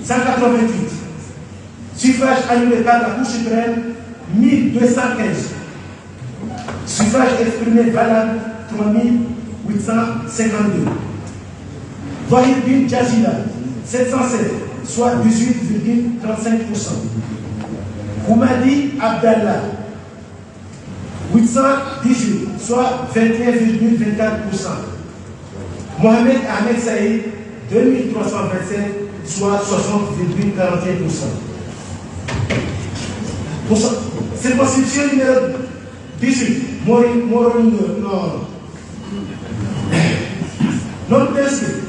188. Suffrage annulé par la Cour suprême, 1215. Suffrage exprimé valable, 3852. Wahid bin Jazila, 707, soit 18,35%. Oumadi Abdallah, 818, soit 21,24%. Mohamed Ahmed Saïd, 2327, soit 60,41%. Circonscription numéro 18, Nombre d'inscrits,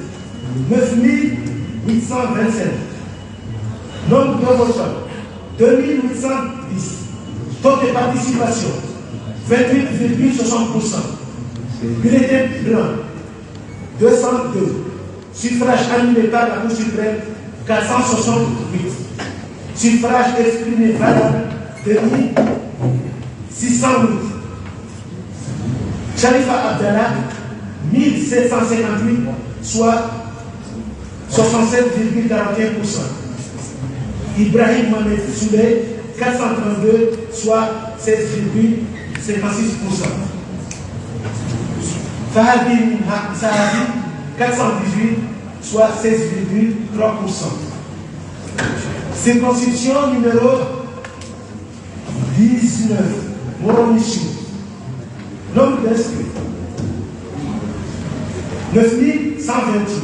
9825. Nombre de votants, 2810. Taux de participation, 28,60%. Bulletin blanc, 202. Suffrage annulé par la Cour suprême, 468. Suffrage exprimé valable, 2608. Sharifa Abdallah, 1758, soit 67,41%. Ibrahim Mohamed Souley, 432, soit 16,56%. Fahadi Sahabi, 418, soit 16,3%. Circonscription numéro 19, Moronichi. Nombre d'inscrits, 9128.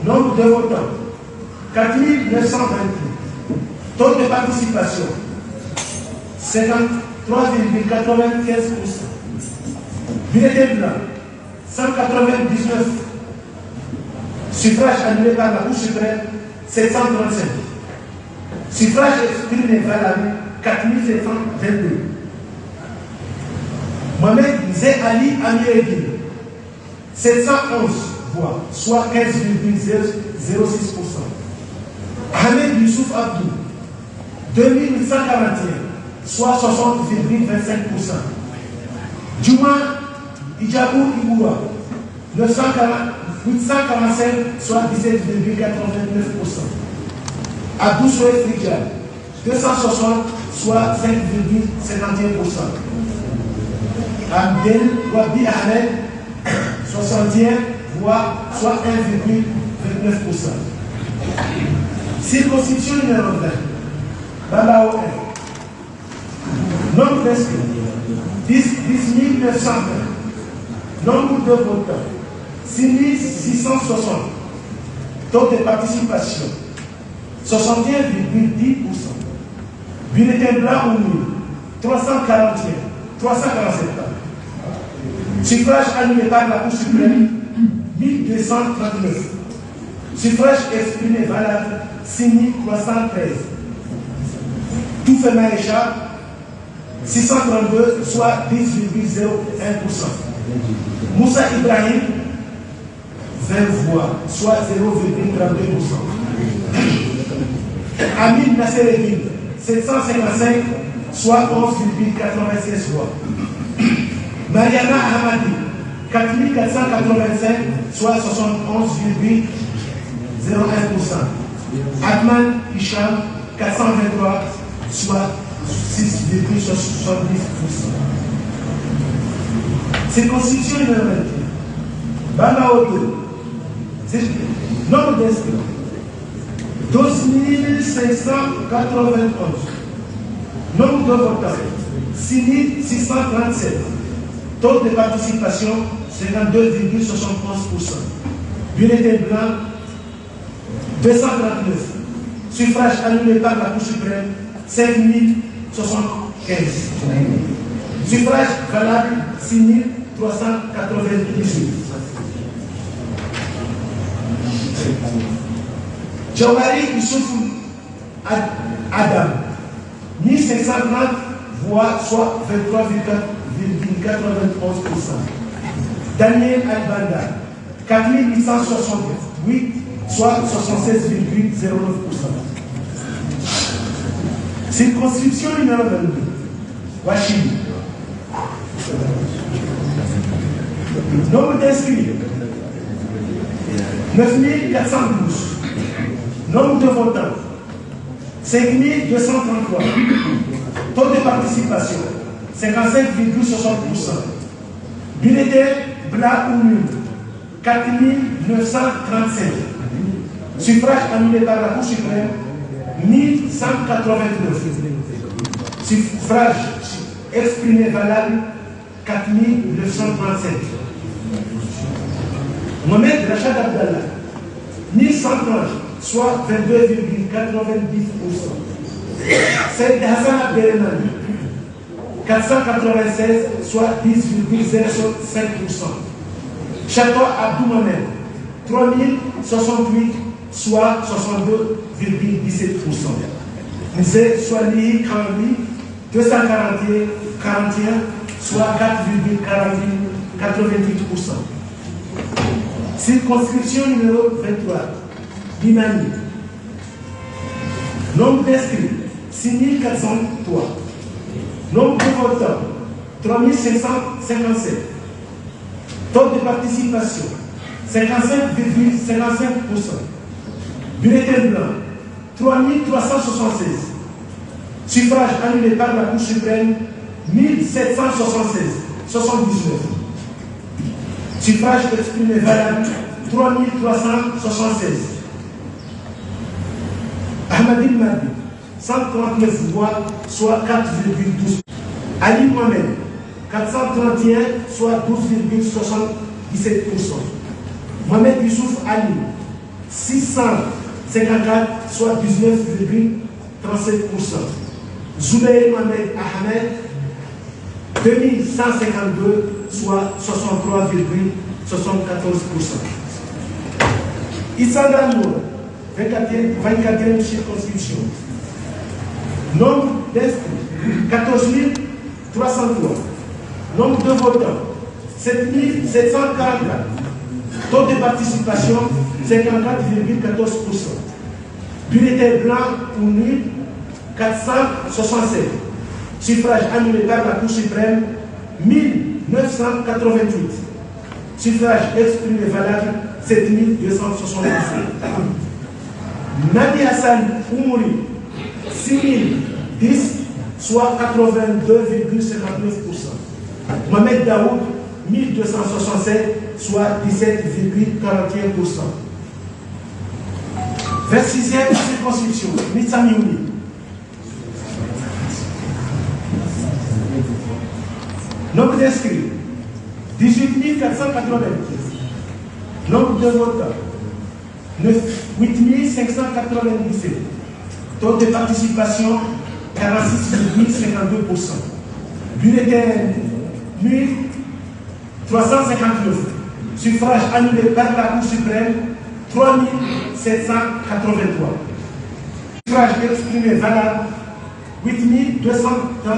Nombre de votants, 4928. Taux de participation, 53,95%. Bulletin blanc, 199. Suffrage annulé par la Cour suprême, 735. Suffrage exprimé valable, 4722. Mohamed Zé Ali Amiredine, 711 voix, soit 15,06%. Ahmed Youssouf Abdou, 2141, soit 60,25%. Juma Ijabou Iboua, 845, soit 17,89%. Abdou Souet Fridjal, 260, soit 5,51%. Abdel Wabi Ahmed, 61 voix, soit 1,29%. Circonscription numéro 20, Babao 1. Nombre d'inscrits, 10 920. Nombre de votants, 6 660. Taux de participation, 61,10%. Bulletin blanc ou nul, 347 ans. Suffrage annulé par la Cour suprême, 1239. Suffrage exprimé valable, 6313. Tout fait maréchal, 632, soit 10,01%. Moussa Ibrahim, 20 voix, soit 0,32%. Amin Nassereddin, 755, soit 11,96 voix. Mariana Ahmadi, 4485, soit 71,01%. Atman Hicham, 423, soit 6,70%. Circonscription numéro 20. Bamao 2. Nombre d'inscrits, 12 591. Nombre de votants, 6 637. Taux de participation, 52,71%. Bulletin blanc, 239. Suffrage annulé par la Cour suprême, 5075. Suffrage valable, 6398. Jawari Youssouf Adam, 1530 voix, soit 23,86%. Daniel Albanda, 4868, soit 76,09%. Circonscription numéro 22, Wachini. Nombre d'inscrits, 9412. Nombre de votants, 5233. Taux de participation, 55,60%. Bulletin blanc ou nul, 4935. Suffrage annulé par la Cour suprême, 1189. Suffrage exprimé valable, 4935. Mohamed Rachad Abdallah, 1130, soit 22,90%. Saïd Hassan Abdelrahmani, 496, soit 10,05%. Chateau Abdou Mohamed, 3068, soit 62,17%. Monsieur Swali Krambi, 241, soit 4,88%. Circonscription numéro 23, Binani. Nombre d'inscrits, 6403. Nombre de votants, 3557. Taux de participation, 55,55%. Bulletin blanc, 3376. Suffrage annulé par la Cour suprême, 1776, 79. Suffrage exprimé valable, 3376. Ahmadine Mahdi, 139 voix, soit 4,12%. Ali Mohamed, 431, soit 12,77%. Mohamed Youssouf Ali, 654, soit 19,37%. Zoubaïr Mohamed Ahmed, 2152, soit 63,74%. Issa Nour, 24e circonscription. Nombre d'inscrits, 14 303. Nombre de votants, 7 744. Taux de participation, 54,14%. Bulletin blanc ou nul, 467. Suffrage annulé par la Cour suprême, 1988. Suffrage exprimé valable, 7277. Nadi Hassan Oumouri, 6010, soit 82,59%. Mohamed Daoud, 1267, soit 17,41%. 26e circonscription, Nitsamiouni. Nombre d'inscrits, 18 490. Nombre de votants, 8 597. Taux de participation, 46,52%. Bulletin nul, 359. Suffrage annulé par la Cour suprême, 3783. Suffrage exprimé valable, 8238.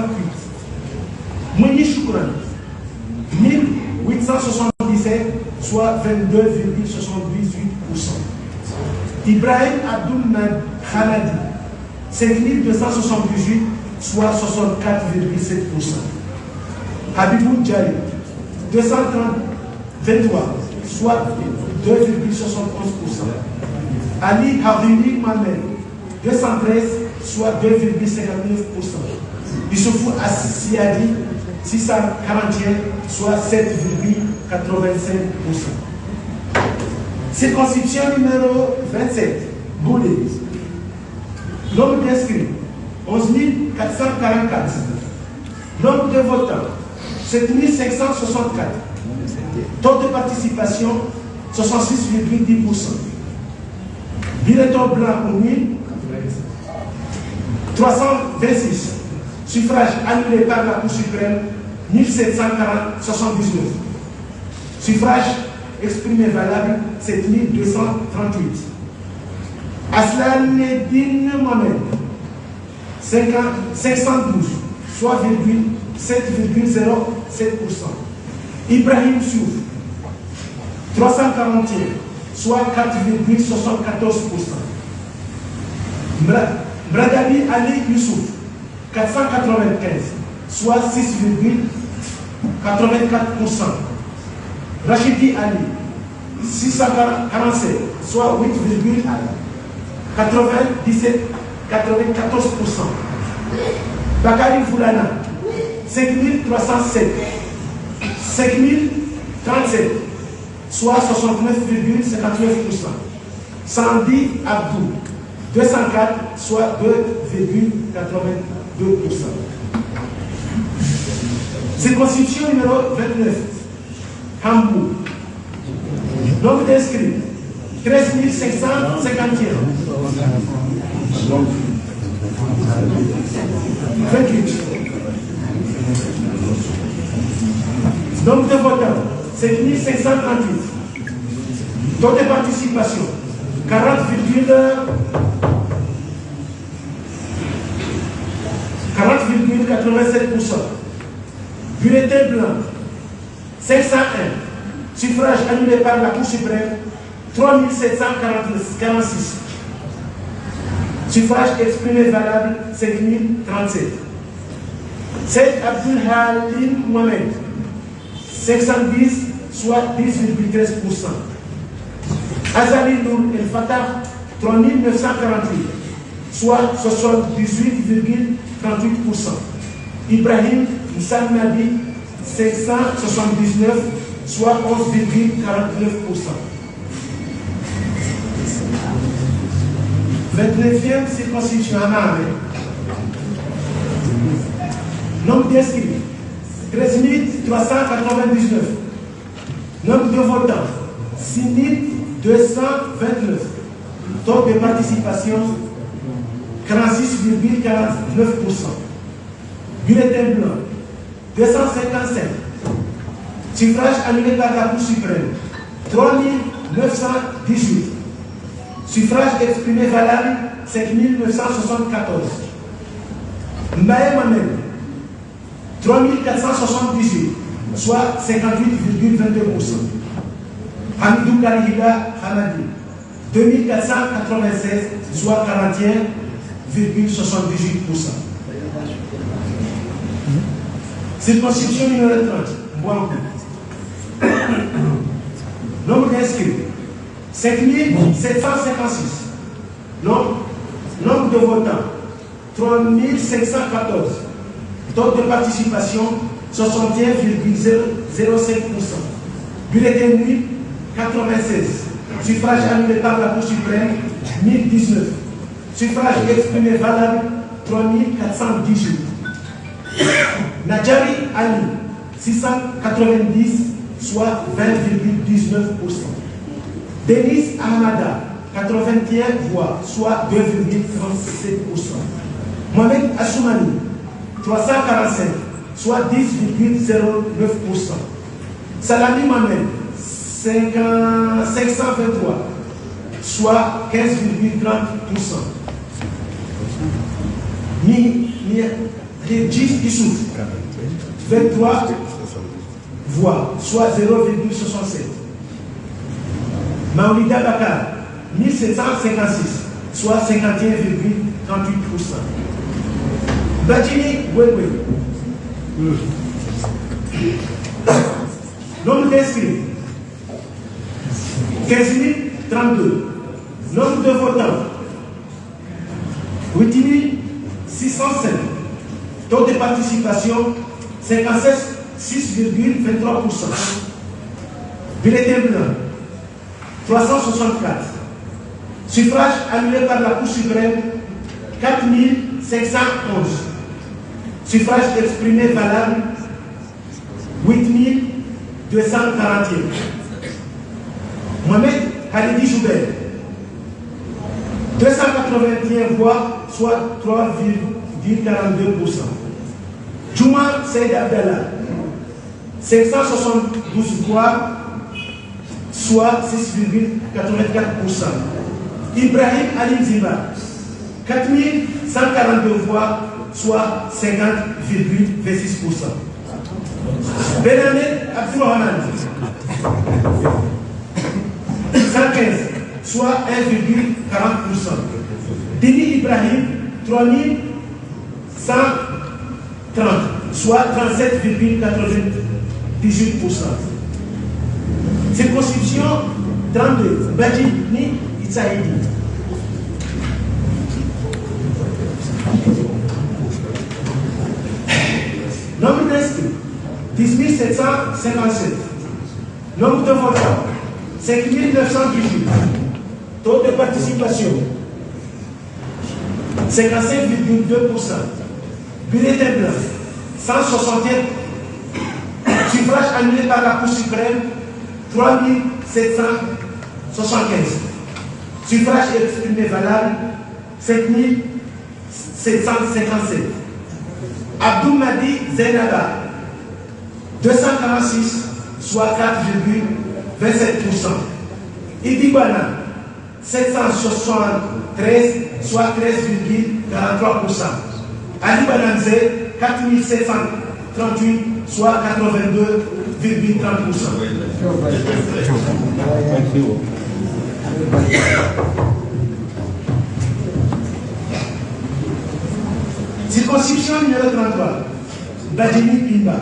Mouni Choukran, 1877, soit 22,78%. Ibrahim Abdoul Khaladi, 5278, soit 64,7%. Habibou Djaï, 223, soit 2,71%. Ali Hariri Mohamed, 213, soit 2,59%. Youssoufou Assiadi, 641, soit 7,85%. Circonscription numéro 27, Boulé. Nombre d'inscrits, 11 444. Nombre de votants, 7 564. Taux de participation, 66,10%. Bulletin blanc ou nul, 326. Suffrage annulé par la Cour suprême, 1779. Suffrage exprimé valable, 7238. Aslan Nedine Mohamed, 512, soit 7,07%. Ibrahim Souf, 341, soit 4,74%. Mradali Ali Youssouf, 495, soit 6,84%. Rachidi Ali, 647, soit 8,94%. Bakari Foulana, 5307, 5037, soit 69,59%. Sandy Abdou, 204, soit 2,82%. Circonscription numéro 29, Hambourg. Nombre d'inscrits, 13 551. 28. Nombre de votants, 7 538. Taux de participation, 40,87%. Bulletin blanc, 501. Suffrage annulé par la Cour suprême, 3746. Suffrage exprimé valable, 5037. Seyd Abdul Halim Mohamed, 510, soit 10,13%. Azali Nour El Fatah, 3948, soit 78,38%. Ibrahim Salmadi, 579, soit 11,49%. 29e circonscription à Mahamé. Nombre d'inscrits, 13 399. Nombre de votants, 6 229. Taux de participation, 46,49%. Bulletin blanc, 255. Suffrage annulé par la Cour suprême, 3918. Suffrage exprimé valable, 5974. Mbaye Mamed, 3478, soit 58,22%. Hamidou Karihida Hamadi, 2496, soit 41,78%. Circonscription numéro 30, Mbouankou. Nombre d'inscrits, 5756. Nombre de votants, 3514. Taux de participation, 61,05%. Bulletin nul, 96. Suffrage annulé par la Cour suprême, 1019. Suffrage exprimé valable, 3418. Nadjari Ali, 690, soit 20,19%. Denis Ahmada, 81 voix, soit 2,37%. Mohamed Assoumani, 345, soit 10,09%. Salami Mohamed, 523, soit 15,30%. Redjis Issouf, 23 voix, soit 0,67. Maoulida Bakar, 1756, soit 51,38%. Badjini Wewe, nombre d'inscrits, 15 032. Nombre de votants, 8 605. Taux de participation, 56,23%. Bulletin blanc, 364. Suffrage annulé par la Cour suprême, 4511. Suffrage exprimé valable, 8241. Mohamed Khalidi Joubert, 281 voix, soit 3,42%. Juma Seyd Abdallah, 572 voix, soit 6,84%. Ibrahim Ali Ziba, 4142 voix, soit 50,26%. Benhamed Abdourahmane, 115, soit 1,40%. Dini Ibrahim, 3130, soit 37,98%. Circonscription 32, Badjini Itsaïdi. Nombre d'inscrits, 10 757. Nombre de votants, 5 918. Taux de participation, 55,2%. Bulletin blanc, 161. Suffrage annulé par la Cour suprême, 3775. Suffrage exprimé valable, 5757. Abdou Madi Zainaba, 246, soit 4,27%. Idi Bana, 773, soit 13,43%. Ali Bananze, 4738, soit 82,30%. Circonscription numéro 33, Badjini Pimba.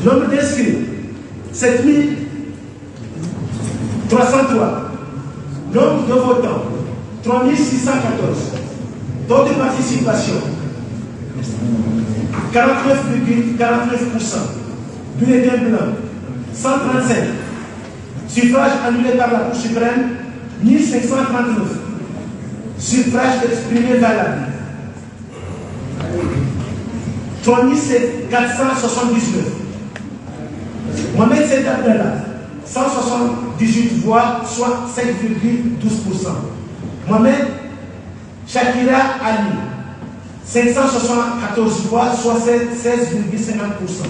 Nombre d'inscrits, 7303. Nombre de votants, 3614. Taux de participation, 49,49%. Bulletin blanc, 135. Suffrage annulé par la Cour suprême, 1539. Suffrage exprimé valable, 3479. Mohamed Sed Abdallah, 178 voix, soit 5,12%. Mohamed Shakira Ali, 574 voix, soit 16,50%.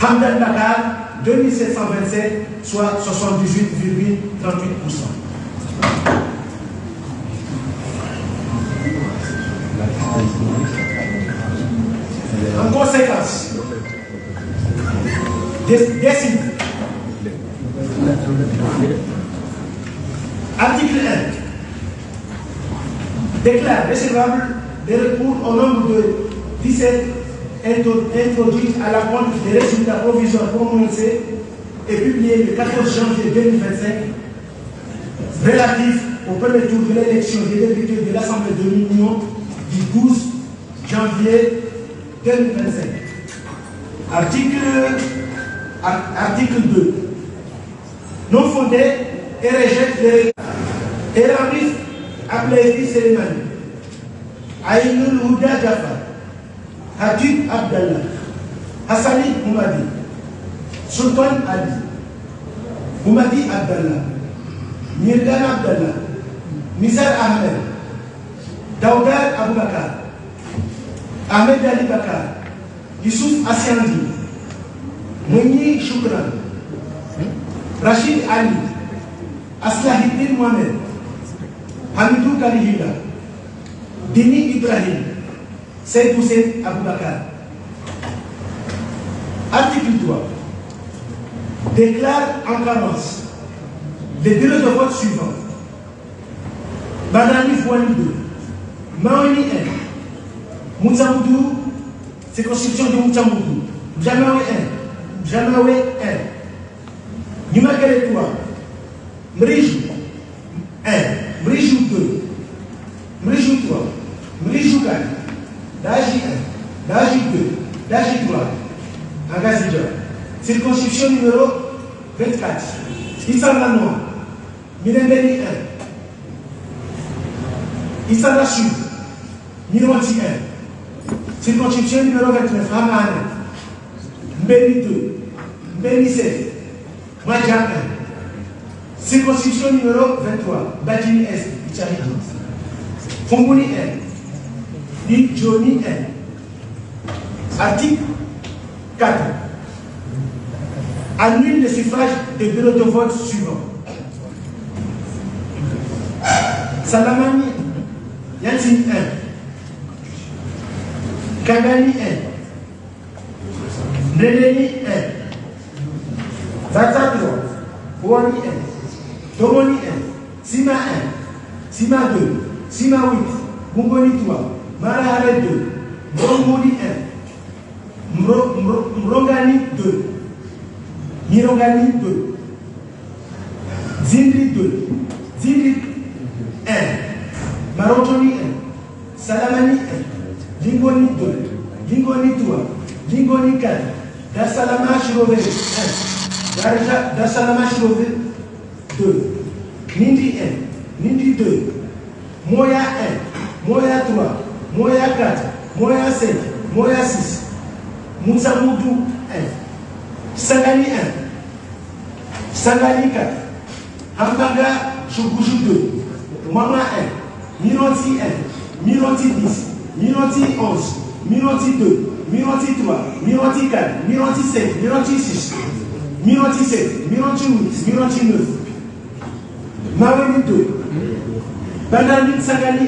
Hamdan Bakar, 2727, soit 78,38%. En conséquence, décide. Article 1. Déclare recevable des recours au nombre de 17 introduits à la compte des résultats provisoires prononcés et publiés le 14 janvier 2025 relatifs au premier tour de l'élection des députés de l'Assemblée de l'Union du 12 janvier 2025. Article 2. Non fondé et rejette les résultats. Eramis Ablaïdi Selimani, Aïnoul Houda Jafar, Hadid Abdallah, Hassani Moumadi, Sultan Ali, Moumadi Abdallah, Mirdan Abdallah, Nizar Ahmed, Daoudar Aboubakar, Ahmed Ali Bakar, Youssouf Assiandi, Mouni Choukran, Rachid Ali, Aslahidin Mohamed, Hamidou Kalihila, Dini Ibrahim, Seyd Hussein Aboubakar. Article 3. Déclare en carence les bureaux de vote suivants. Banani Fouani 2, Maoni 1, Moutsamoudou, circonscription de Moutsamoudou, Jamawe 1, Jamawe 1, Numakele 3, Mrijou 1, Mrijou 2, Mrijou 3, Mrijou 4, Daji 1, Daji 2, Daji 3, Angazidja. Circonscription numéro 24, Issanda-Noir, Minembeli 1, Issanda-Sud, Mironti 1, circonscription numéro 29, Hamane, Mbeni 2, Mbeni 7, Madja 1, circonscription numéro 23, Badjini Est, Itcharidi, Fongouni 1, Djoni 1. Article 4. Annule les suffrages des bureaux de vote suivants. Salamani, Yansin 1. Kagani 1. Neleni 1. Zata 3. Ouani 1. Domoni 1. Sima 1. Sima 2. Sima 8. Mungoni 3. Marahare 2. Mrongoni 1. Mrongani 2. Mirongani 2. Zindri 2. Zindri 1. Marotoni 1. Salamani 1. Lingoni 2. Lingoni 3. Lingoni 4. Dasalama Shirove 1. Dasalama Shirove 2. Nindi 1. Nindi 2. Moya 1. Moya 3. Moya 4. Moya 5. Moya 6. Moutsamoudou 1. Sangani 1. Sangani 4. Hambanga Chougouchou 2. Mama 1. Mironti 1. Mironti 10. Mironti 11. Mironti 2. Mironti 3. Mironti 4. Mironti 5. Mironti 6. Mironti 7. Mironti 8. Mironti 9. Maweni 2. Banani Sangani 1.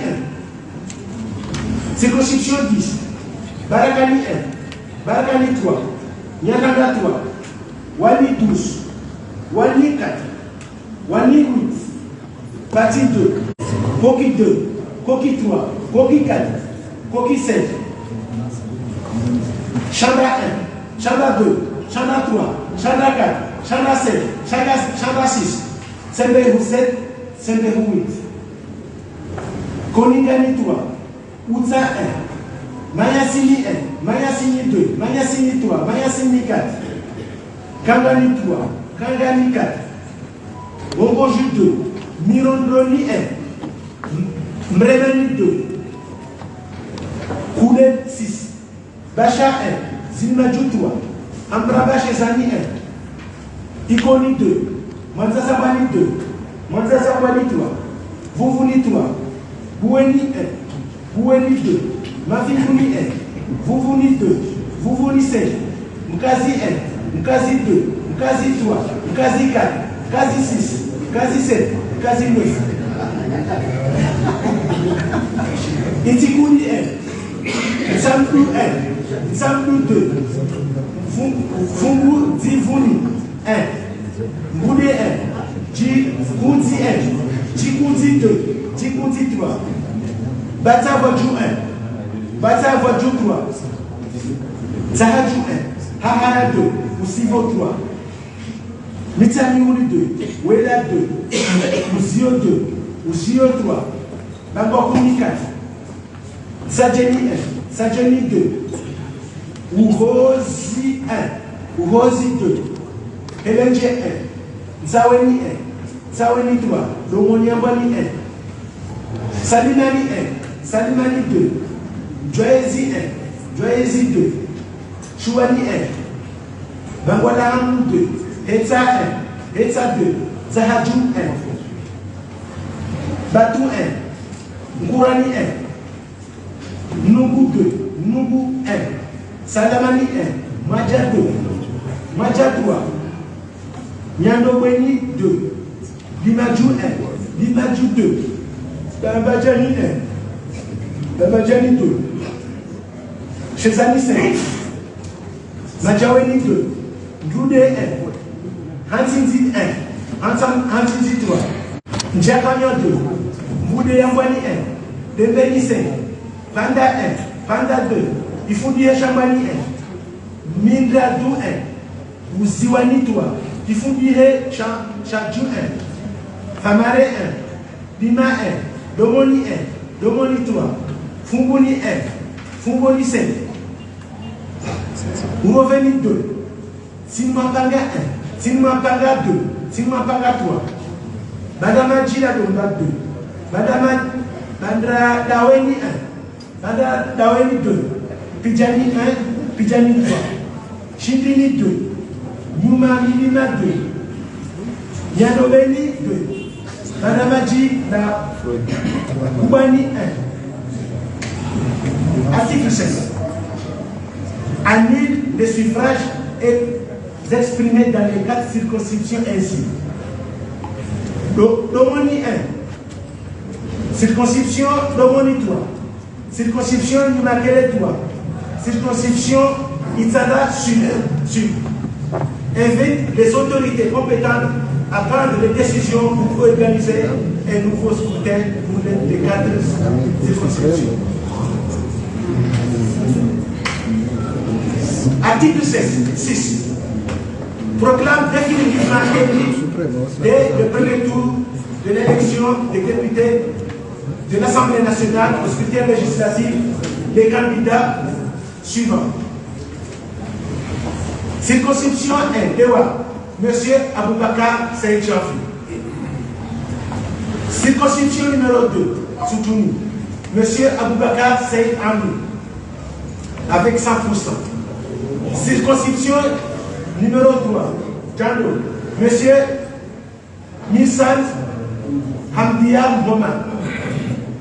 Circonscription 10. Barakani 1. Barakani 3. Nyanaga 3. Wani 12. Wani 4. Wani 8. Parti 2. Koki 2. Koki 3. Koki 4. Koki 5. Chandra 1. Chandra 2. Chandra 3. Chandra 4. Chandra 7. Chandra 6. Semberu 7. Semberu 8. Koningani 3. Outsa 1. Mayasini 1. Mayasini 2. Mayasini 3. Mayasini 4. Kangani 3. Kangani 4. Bongoju 2. Mirondroni 1. Mreveni 2. Koule 6. Bacha 1. Zilmaju 3. Ambraba Chezani 1. Ikoni 2. Manzasabani 2. Manzasabani 3. Vouvouni 3. Boueni 1. Boueni 2. Mafikouni 1. Vouvouni 2. Vouvouni 5. Mkazi 1. Mkazi 2. Mkazi 3. Mkazi 4. Mkazi 6. Mkazi 7. Mkazi 9. Itikuni 1. Nsampu 1. Nsampu 2. Fungu Divuni 1. Mboude 1. Djikoudi 1. Djikoudi 2. Djikoudi 3. Bata Vodjou 1. Bata Vodjou 3. Zahadjou 1. Hahara 2. Ousivo 3. Mitamiouli 2. Wela 2. Ouzio 2. Ouzio 3. Bangokouni 4. Sadjeni 1. Sadjeni 2. Ourozi 1. Ourozi 2. Helenje 1. Nzaweni 1. Nzaweni 3. Lomoniambani 1. Salimani 1. Salimani 2. Joyezi 1. Joyezi 2. Chouani 1. Bangwala 2. Hetsa 1. Hetsa 2. Zahadjou 1. Batou 1. Nkourani 1. Nougou 2. Nougou 1. Salamani 1. Madja 2. Madja 3. Nyandobweni 2. Limadjou 1. Limadjou 2. Bambadjani 1. Bambadjani 2. Chezani 5. Madjaweni 2. Ndoude 1. Hansinzi 1. Hansinzi 3. Ndjakanyo 2. Mboude Yambani 1. Dembeni 5. Panda 1. Panda 2. Ifoudie Chambani 1. Mindradu 1. Ouziwani 3. Ifoudie Chadjou 1. Famare 1. Lima 1. Domoni 1. Domoni 3. Fungoni 1. Fungoni 5. Ouroveni 2. Sinmapanga 1. Sinmapanga 2. Sinmapanga 3. Madama Jila Domba 2. Madama Bandra Daweni 1. Bandra Daweni 2. Pidjani 1. Pidjani 3. Chidini 2. Numa Minima 2. Yanobeni 2. Madama Jila Koubani 1. Article 16. Annule les suffrages et exprimés dans les 4 circonscriptions ainsi. Domoni 1, circonscription Domoni 3, circonscription Nimakele 3, circonscription Itzada Sud. Invite les autorités compétentes à prendre les décisions pour organiser un nouveau scrutin pour les 4 circonscriptions. Article 6. Proclame définitivement élu dès le premier tour de l'élection des députés de l'Assemblée nationale au scrutin législatif les candidats suivants. Circonscription 1, Dewa, M. Aboubakar Saïd Chafi. Circonscription numéro 2, Soutouni, M. Aboubakar Saïd Amou, avec 100%. Circonscription numéro 3, Djando, M. Nissan Hamdia Mohamed.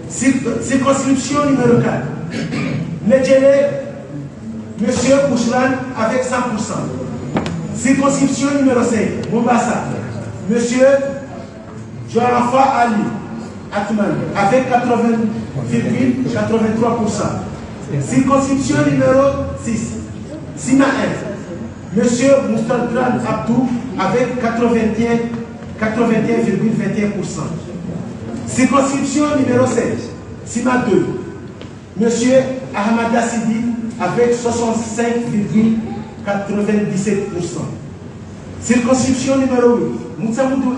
Circonscription numéro 4, Nedjele, M. Bouchlan avec 100%. Circonscription numéro 5, Mombasa, M. Joarafa Ali Atman avec 80,83%. Circonscription numéro 6, Sina F, M. Moustadran Abdou avec 81,21%. Circonscription numéro 7, Sima 2, M. Ahmada Sidi avec 65,97%. Circonscription numéro 8, Moutsamoudou 1,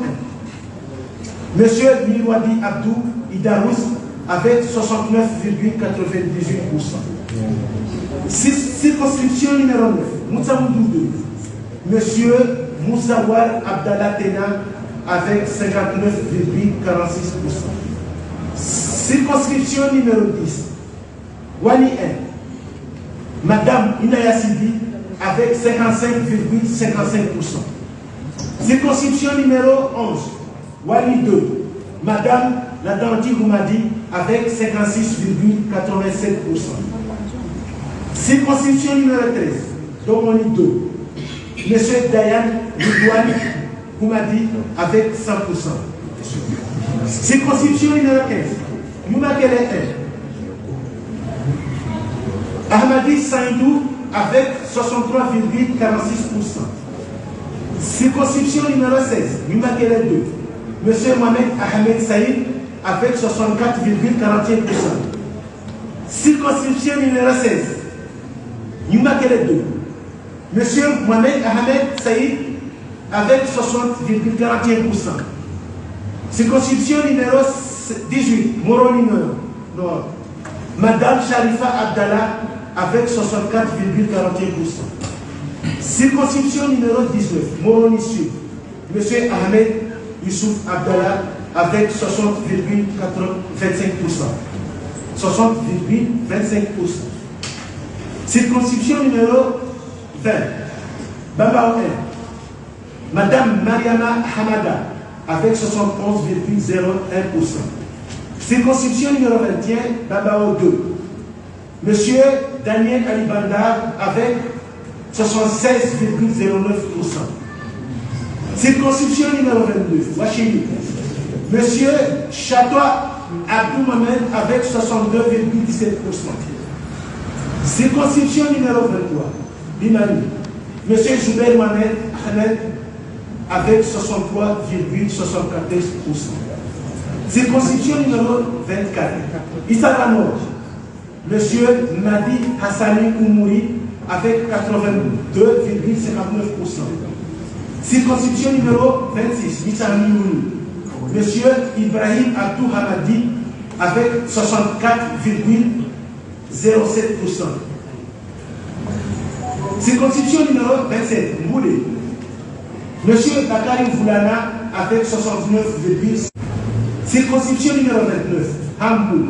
M. Mirwadi Abdou Idarous avec 69,98%. Circonscription numéro 9, Moutsamoudou 2, M. Moussawar Abdallah Tena avec 59,46%. Circonscription numéro 10, Wani 1, Madame Inaya Sidi avec 55,55%. Circonscription numéro 11, Wani 2, Madame Ladanti Roumadi avec 56,87%. Circonscription numéro 13, Domoni 2, M. Dayan Ridouane Roumadi avec 100%. Circonscription numéro 15, Moumakele 1, Ahmadi Saïdou avec 63,46%. Circonscription numéro 16, Moumakele 2, M. Mohamed Ahmed Saïd avec 64,41%. Circonscription numéro 16, Moumakele 2, M. Mohamed Ahmed Saïd avec 60,41%. Circonscription numéro 18, Moroni Nord, Madame Sharifa Abdallah avec 64,41%. Circonscription numéro 19, Moroni Sud, M. Ahmed Youssouf Abdallah avec 60,25%. 60,25%. Circonscription numéro 20, Baba 1, Madame Mariama Hamada avec 71,01%. Circonscription numéro 21, Babao 2, Monsieur Daniel Alibanda avec 76,09%. Circonscription numéro 22, Wachini, Monsieur Chatois Abdou Mohamed avec 62,17%. Circonscription numéro 23, Bimani, Monsieur Joubert Mohamed Ahmed avec 63,74%. Circonscription numéro 24, Issa Nord, M. Madi Hassani Oumouri avec 82,59%. Circonscription numéro 26, Mitsami Mouni, M. Ibrahim Abdou Hamadi avec 64,07%. Circonscription numéro 27, Mboulé, M. Bakari Foulana avec 69,7%. Circonscription numéro 29, Hambourg,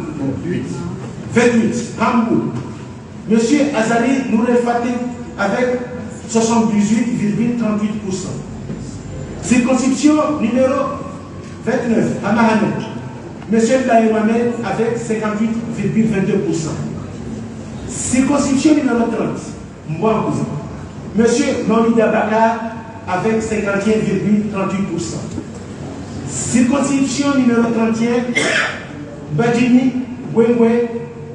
28, Hambourg, M. Azali Nourel Fatih avec 78,38%. Circonscription numéro 29, Hamahamed, M. Blaïwamed avec 58,22%. Circonscription numéro 30, Mbouangouza, Monsieur Mamida Bakar avec 51,38%. Circonscription numéro 31, Badjini Wengwe,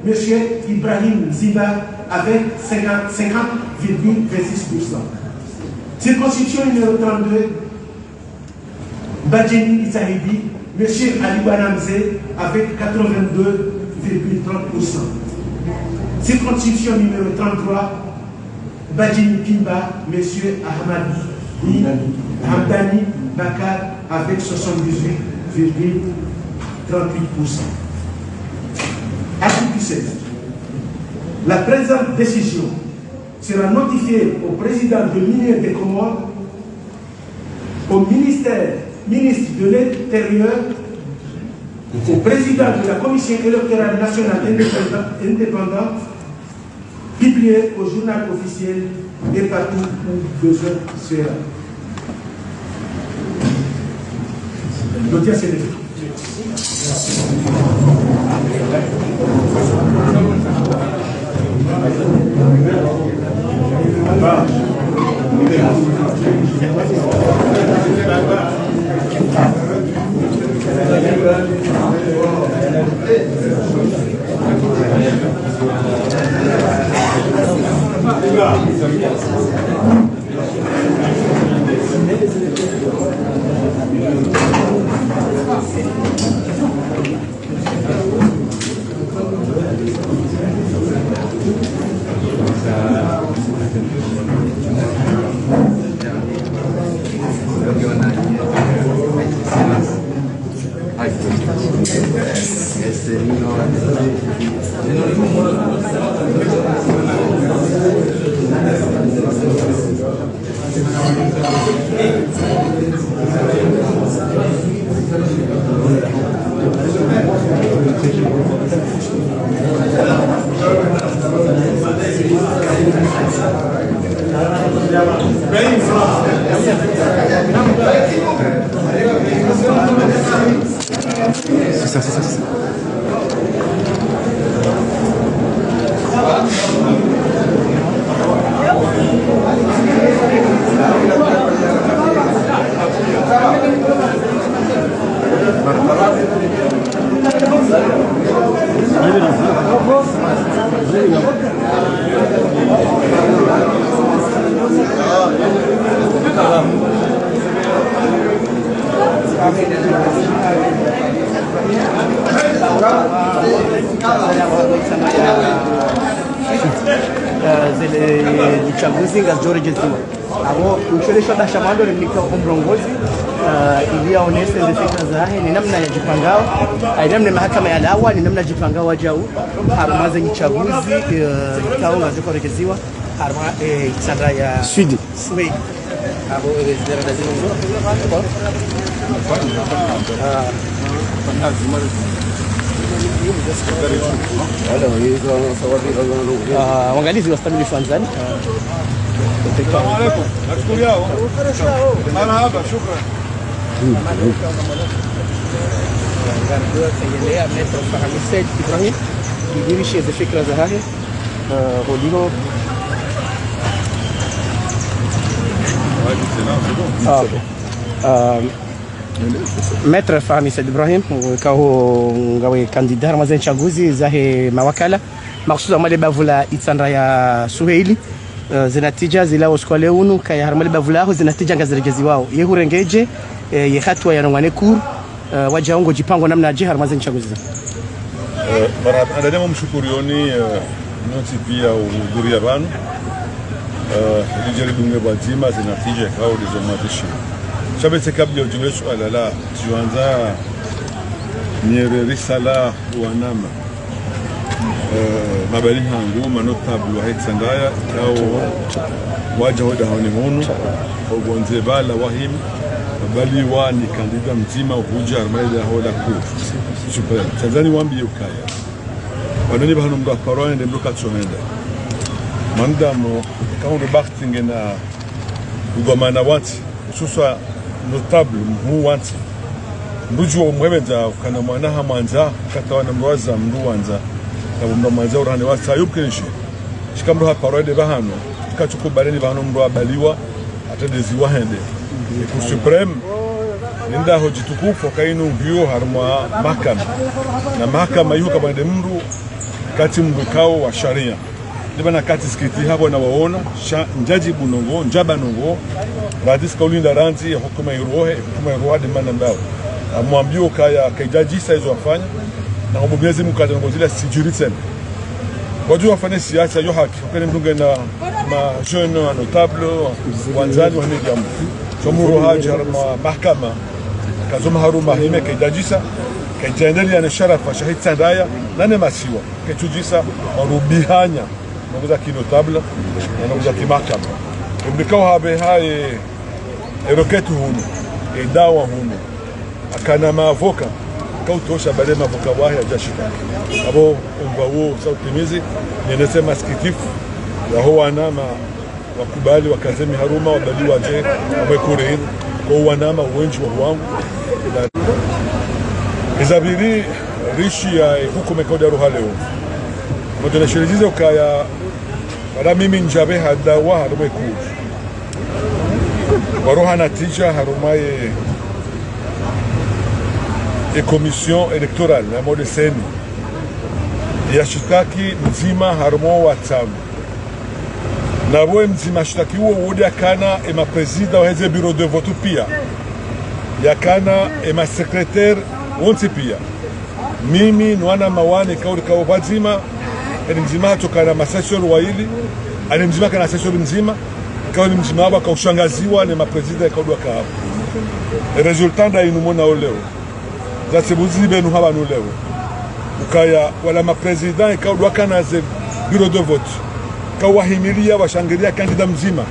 Monsieur Ibrahim Ziba avec 50,26%. Circonscription numéro 32, Badjini Isahidi, Monsieur Ali Banamze avec 82,30%. Circonscription numéro 33, Badjini Kimba, Monsieur Ahmadi Hamdani Bakar avec 78,38%. Article 16. La présente décision sera notifiée au président de l'Union des Comores, au ministre de l'Intérieur, au président de la Commission électorale nationale indépendante, publié au journal officiel et partout où besoin sera. L'audience est levée. C'est ça. uchaguzi ngazijorejeziwa abo mcholesho dashamando nika umrongozi ili aonese fikra zahe ni namna ya jipangao namna mahakama ya dawa ni namna jipangao wajau harmaza uchaguzi kao ngazijorejeziwa harma sandra ya Sweden abo zera dazimu waangalizi wa stamili Fanzani. Assalamu alaikum. Nashukuru yao. Marhaba, shukran. Tengelea Metro Fahamised Ibrahim kidirishi za fikra za hahe hodiho Maître Fahamised Ibrahim kao ngawe kandida Ramazan chaguzi zahe mawakala maksusa mali bavula itsandra ya Suheili zinatija zila oskole unu kaya harmali bavula zinatija ngazirejezi wao yehurengeje ye hatwa ya nongwane kur wajaongo jipango namna je Ramazan chaguzi marhaba ndani mshukurioni noti pia uhudhuria banu ilijaribu ngebazima zinatija kao dizomatishi Shabete kabla ya ujue swala la tuanza nyere risala wanama mabali hangu manotable wa hetsandaya kao waja hoda haoni honu ogonze bala wahim bali wani kandida mzima uhuja armaida hoda ku super Tanzania wambi ukaya wanani bahano mdo parole ndemdo katsohenda mandamo kaunde baktinge na ugomana wati suswa notable muwanzi mbuju omwebenza kana mwana hamanza katawana mwaza mruwanza abo mbamanza urane wasa yubkenshi shikamro ha parade bahano kachukubaleni vano mndu abaliwa atadeziwa hende Cour supreme ninda hoji tukufu kainu mbio harma mahakama na mahakama hiyo kabande mndu kati mndu kao wa sharia libana kati skiti hapo na waona njaji bunongo njaba nongo radis kaulinda ranzi hukuma irohe de manambao amwambio kaya kaijaji saizo afanya na mbonyezi mukata ngozila sijuriten wajua wafanye siasa yo haki ukene mdunge na ma jeune notable wanzani wahne jamu somuro haji harma mahkama kazoma haruma hime kaijajisa kaijendeli ya sharafa shahid sandaya nane masiwa kaitujisa marubihanya naguza ki notable na naguza ki mahkama mbikao habe hae eroketu hunu edawa hunu akana maavoka kautosha bale mavoka wahi ajashika abo umbawo sautimizi ninasema sikitifu ya wanama wakubali wakazemi haruma wabali waje wamekure kwa wanama wengi wa wangu izabiri rishi ya hukume koda roha leo modena shirizizo kaya wala mimi njabe hadawa harume kuj waroha natija harumaye et commission électorale na mode seni yashitaki mzima harmo watamu na wewe mzima shitaki huo wodi akana ema president wa heze bureau de vote pia yakana ema secrétaire wonti pia mimi nwana mawane kauri kao wazima eni mzima tokana masesor wa hili ani mzima kana sesor mzima kauri mzima haba kaushangaziwa ni mapresident kaudwa kahabu resultat da inumona oleo za sebuzi benu haba nuleo ukaya wala mapresident ikaudwa kana ze bureau de vote kawahimilia washangilia kandida mzima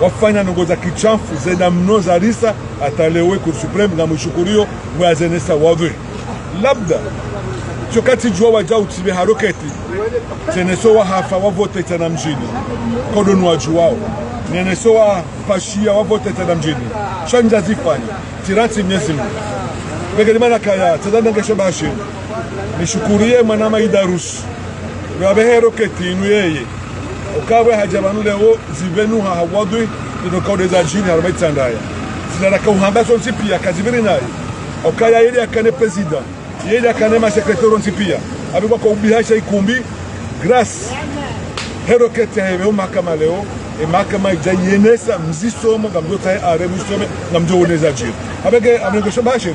wafanya nongoza kichafu zena mnoza risa atalewe Cour supreme na mshukurio mwazenesa wadwe labda chokati jua waja utibe haroketi teneso wa hafa wa vote tena mjini kodonu wajuwao neneso wa pashia wa vote tena mjini shanja zifanya tirati mnyezi mngu Begelimana kaya tadanda ngesho bashi nishukurie manama idarus wabehe roketi inu yeye ukawe hajabanu leo zivenu hawadwi inokaude za jini harumai tsandaya zidara kauhamba son sipia kazibiri naye ukaya yedi akane president yedi akane ma secrétaire on sipia abikwa kwa ubihasha ikumbi grâce heroketi hewe mahakama leo mahakama ijayenesa mzisomo ngamjota are mzisome ngamjo oneza jini abege amngesho bashi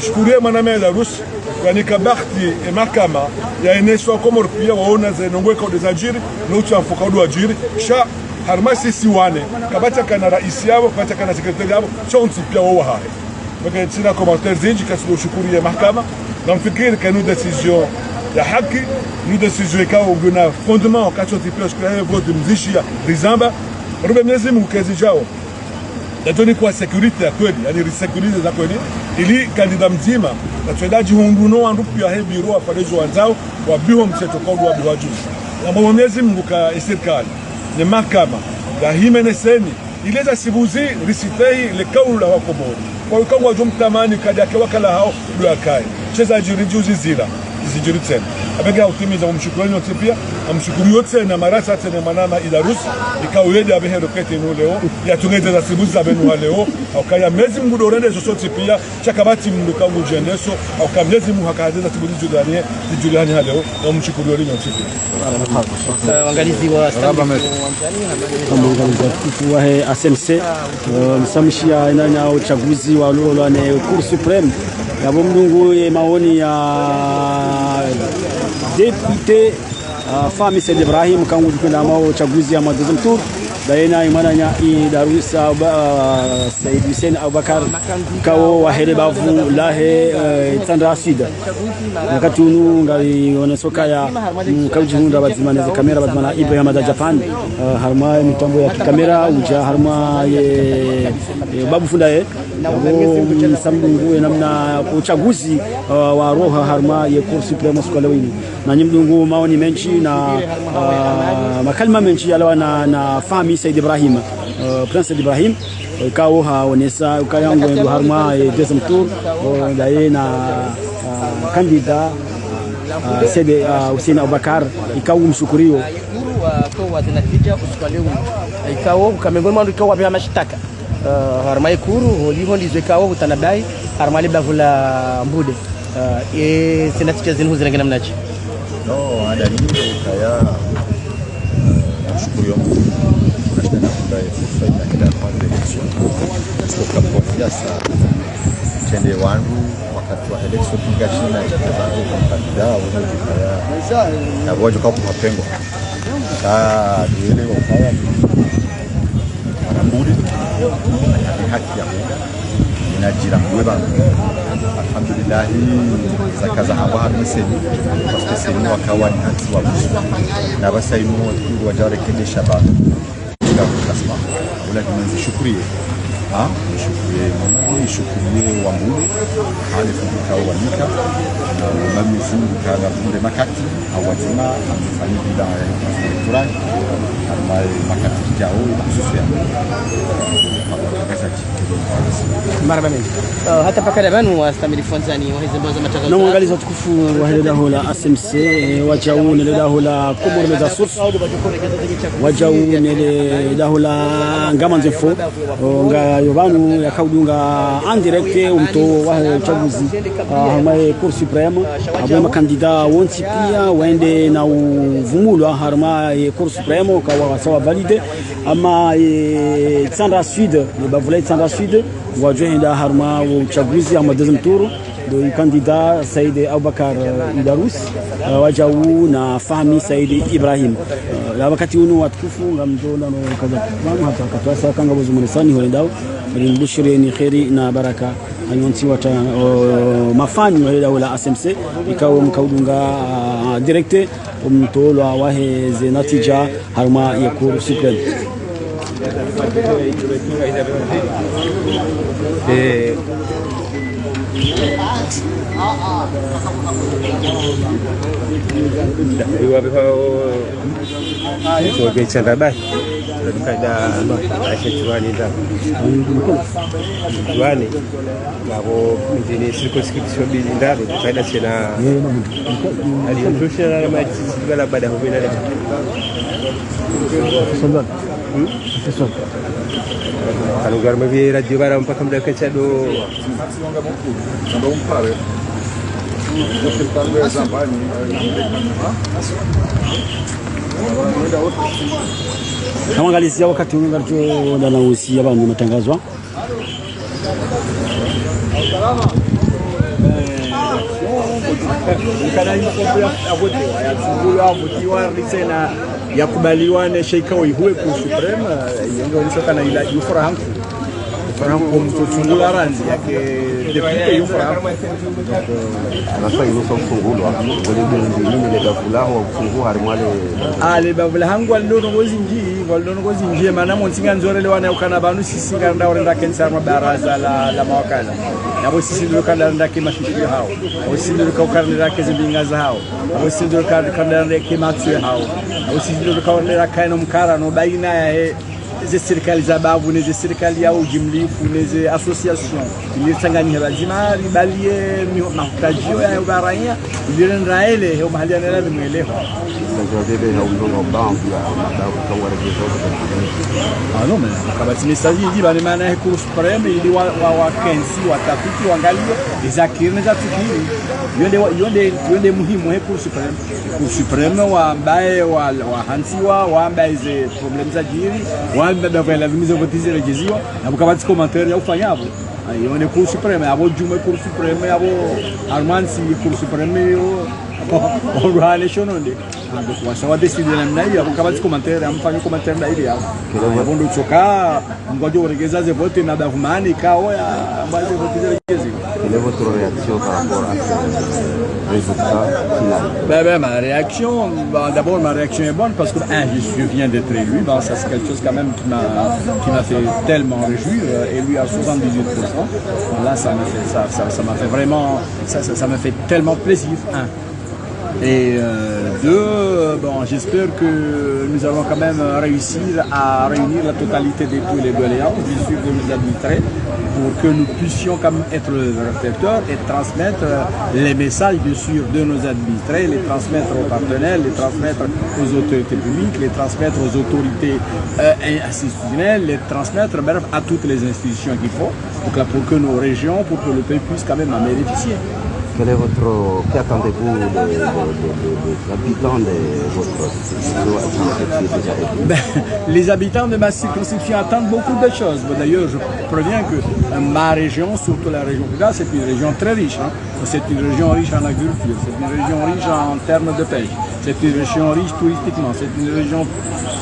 shukurie maname la Rusi yani kabakti mahakama ya eneswa komor pia waona zenongwe kwa dezajiri na ucha mfokaudu ajiri sha harmasi siwane kabata kana raisi yao kabata kana sekretari yao chonti pia wao hae bage tina commentaire zinji kasiko shukurie mahakama na mfikiri kanu decision ya haki ni decision ikawa unguna fondement kachoti pia shukurahe vote mzishia rizamba rube mnyezi mkezi jao Natoni kwa security ya kweli, yani security za kweli, ili kandida mzima na tuendaji hunduno wa ndupu ya biro wa padejo wanzao wa biho mseto kodu wa biho juu. Na mwamezi mnguka serikali ni mahakama ya himeneseni ileza sibuzi risitei le kaulu la wakobori. Kwa ukawa jumtamani kadi yake wakala hao duwa kai. Cheza jirijuzi zila. Zijiri tena. Abega utimiza mshukurani wote pia, amshukuru yote na marasa tena manama idarus ikawedi abehe roketi no leo ya tungeze za sibuzi za benu leo au kaya mezi mgudo rende zote pia chakabati mnuka ngujendeso au kaya mezi muhakaze za sibuzi juliani leo na mshukuru yote pia. Wangalizi wa wa SMC msamishia inanya uchaguzi wa lolo na Cour supreme ya bomdungu maoni ya député Fami Said Ibrahim kangu kwenda mao uchaguzi ya deuxième tour baina imana nya Darussa Said Hussein Abubakar kao wahere bavu lahe tanda sida wakati unu ngali onesoka ya kaujihunda bazimana za kamera bazimana Ibrahim Hamada Japan harma mitambo ya kamera uja harma ye babu funda ye samdungu namna uchaguzi wa roha harma ye Cour supreme skolawini na nyimdungu maoni menchi na makalma menchi yalawa na Fami Said Ibrahim Prince Ibrahim kao haonesa ukayangu ndo harma ye deuxième tour daye na candidat Said Hussein Abubakar ikawu mshukurio kwa zinatija usikwale ikawo kamengoni mwandu ikawo vya mashtaka harmai kuru holiho ndizo ikawo utanabai harmali bavula mbude sinatija zinu zingine mnachi no ada nini kaya nashukuru Mungu tunashindana kudai fursa ya kila pande election kwa confiance tende wangu wakati wa election kingashina kitabangu kwa kandida wote kaya na waje kwa mapengo ile wakaya wanambudi ni haki ya Mungu inajira kuweba alhamdulillah zakaza haba hamseni kwa sisi wakawa ni haki wa Mungu na basi imo wajare kile shabab kwa kasma wala tunazishukuru nishukuriye Mungu nishukuriye wa Mungu alifuka wanika na mimi kana kunde makati awazima amefanya bila furaha ama makati yao kususia maraba mengi hata pakada banu wastamili fonzani wahizemboza matangazo na mwangalizi watukufu wa hilo la ASMC wajauni leo la kumuri meza source wajauni leo la ngama nzefo nga yobanu yakaudunga en direct umto wa uchaguzi hamaye Cour supreme abo makandida wonti pia waende na uvumulwa harma Cour supreme kwa sawa valide ama Tsanda Sud ni bavula Tsanda Sud wajoenda harma uchaguzi ama deuxième tour do kandida Said Abubakar Idarus wajau na Fahmi Said Ibrahim la wakati uno watukufu ngamdola no kaza kwangu hata katwasa kanga bozumunisani holendao nimbushire ni khairi na baraka anyonti wata mafanyo hela la ASMC ikawa mkaudunga direct umtolwa wahe zenatija harma ya Cour supreme so be Tsanda bai kada ashe tuwani da tuwani babo mjini circonscription bi ndaro kada sina aliyotosha na maji bala baada hubina da kalau garma bi radio bara mpaka mda kacha do kama ngalisia wakati ule ngalicho ndana usia bantu matangazwa kana ikombea avotiwa yatsungulwa avotiwa risena yakubaliwa na Sheikh Oihuwe ku Supreme yengo nisokana ila yufurahanku Franco mtutungula ranzi yake deputy yufurahanku anasa inuso kufungulwa wale ndio ile dafulaho kufungua harimwale ale bavula hangu walongozi njie maana monsinga nzorele wana ukana banu sisi nganda orenda kensa mabaraza la mawakala nabo sisi ndio kanda ndake mashishi hao au sisi ndio kanda ndake zimbingaza hao au sisi ndio kanda ndake matsu hao au sisi ndio kanda ndake no mkara no baina ya ze serikali za babu neze serikali ya ujimlifu neze association ilitanganyika lazima libalie mahutajio ya barania ilirenda ile hiyo mahali yana nimeelewa ndio haundono bangu ya madau kwa rejezo no kama tinisaji bali maana ya Cour supreme ili wa kensi watafiti waangalie izakirne za tukiri yonde muhimu ya Cour supreme wa ambaye wa hansiwa wa ambaye ze problem za jiri wa ambaye lazima zovotize rejeziwa na bukabati commentaire ya ufanyabo yone Cour supreme abo jume Cour supreme abo armansi Cour supreme yo orale shononde ando kwa decide namna hiyo bukabati commentaire amfanye commentaire na ile hapo bondo choka ngojo uregeza ze vote na bavumani kao ya ambaye votize rejeziwa quelle est votre réaction par rapport à ce résultat final? Ma réaction, d'abord ma réaction est bonne parce que je viens d'être élu, ça c'est quelque chose quand même qui m'a fait tellement réjouir, élu à 78%. Là ça m'a fait vraiment, ça m'a fait tellement plaisir. Et deux, bon, j'espère que nous allons quand même réussir à réunir la totalité de tous les doléances, bien sûr, de nos administrés, pour que nous puissions quand même être récepteurs et transmettre les messages, bien sûr, de nos administrés, les transmettre aux partenaires, les transmettre aux autorités publiques, les transmettre aux autorités institutionnelles, les transmettre bref, à toutes les institutions qu'il faut, pour que nos régions, pour que le pays puisse quand même en bénéficier. Qu'attendez-vous des habitants de votre circonscription? Les habitants de ma circonscription attendent beaucoup de choses. D'ailleurs, je préviens que ma région, surtout la région Ouaga, c'est une région très riche. Hein. C'est une région riche en agriculture, c'est une région riche en termes de pêche, c'est une région riche touristiquement, c'est une région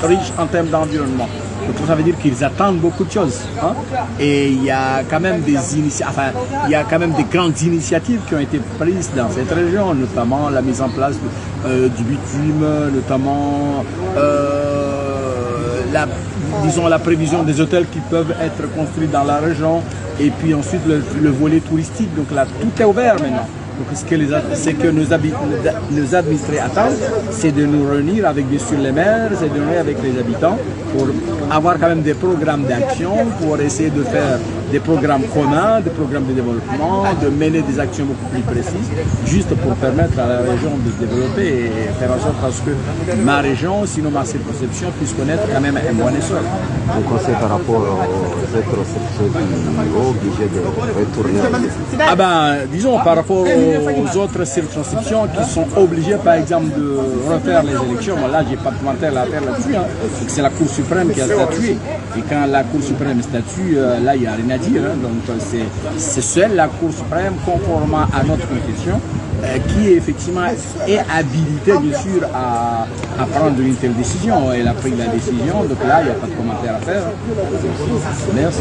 riche en termes d'environnement. Donc ça veut dire qu'ils attendent beaucoup de choses. Hein? Et il y a quand même il y a quand même des grandes initiatives qui ont été prises dans cette région, notamment la mise en place du bitume, notamment la prévision des hôtels qui peuvent être construits dans la région, et puis ensuite le volet touristique. Donc là, tout est ouvert maintenant. Donc ce que nos administrés attendent, c'est de nous réunir avec bien sûr les maires, c'est de nous réunir avec les habitants pour avoir quand même des programmes d'action, pour essayer de faire des programmes communs, des programmes de développement, de mener des actions beaucoup plus précises, juste pour permettre à la région de se développer et faire en sorte que ma région, sinon ma circonscription, puisse connaître quand même un bon essor. Un conseil par rapport aux autres sections qui sont obligées de retourner? Ah ben, disons par rapport aux autres circonscriptions qui sont obligées par exemple de refaire les élections. Bon, là, j'ai pas de commentaire là-dessus. Hein. C'est la Cour suprême qui a statué. Et quand la Cour suprême statue, là, il n'y a rien à dire. Hein. Donc, c'est seule la Cour suprême, conformément à notre constitution, qui effectivement est habilitée, bien sûr, à prendre une telle décision. Elle a pris la décision, donc là, il n'y a pas de commentaire à faire. Merci.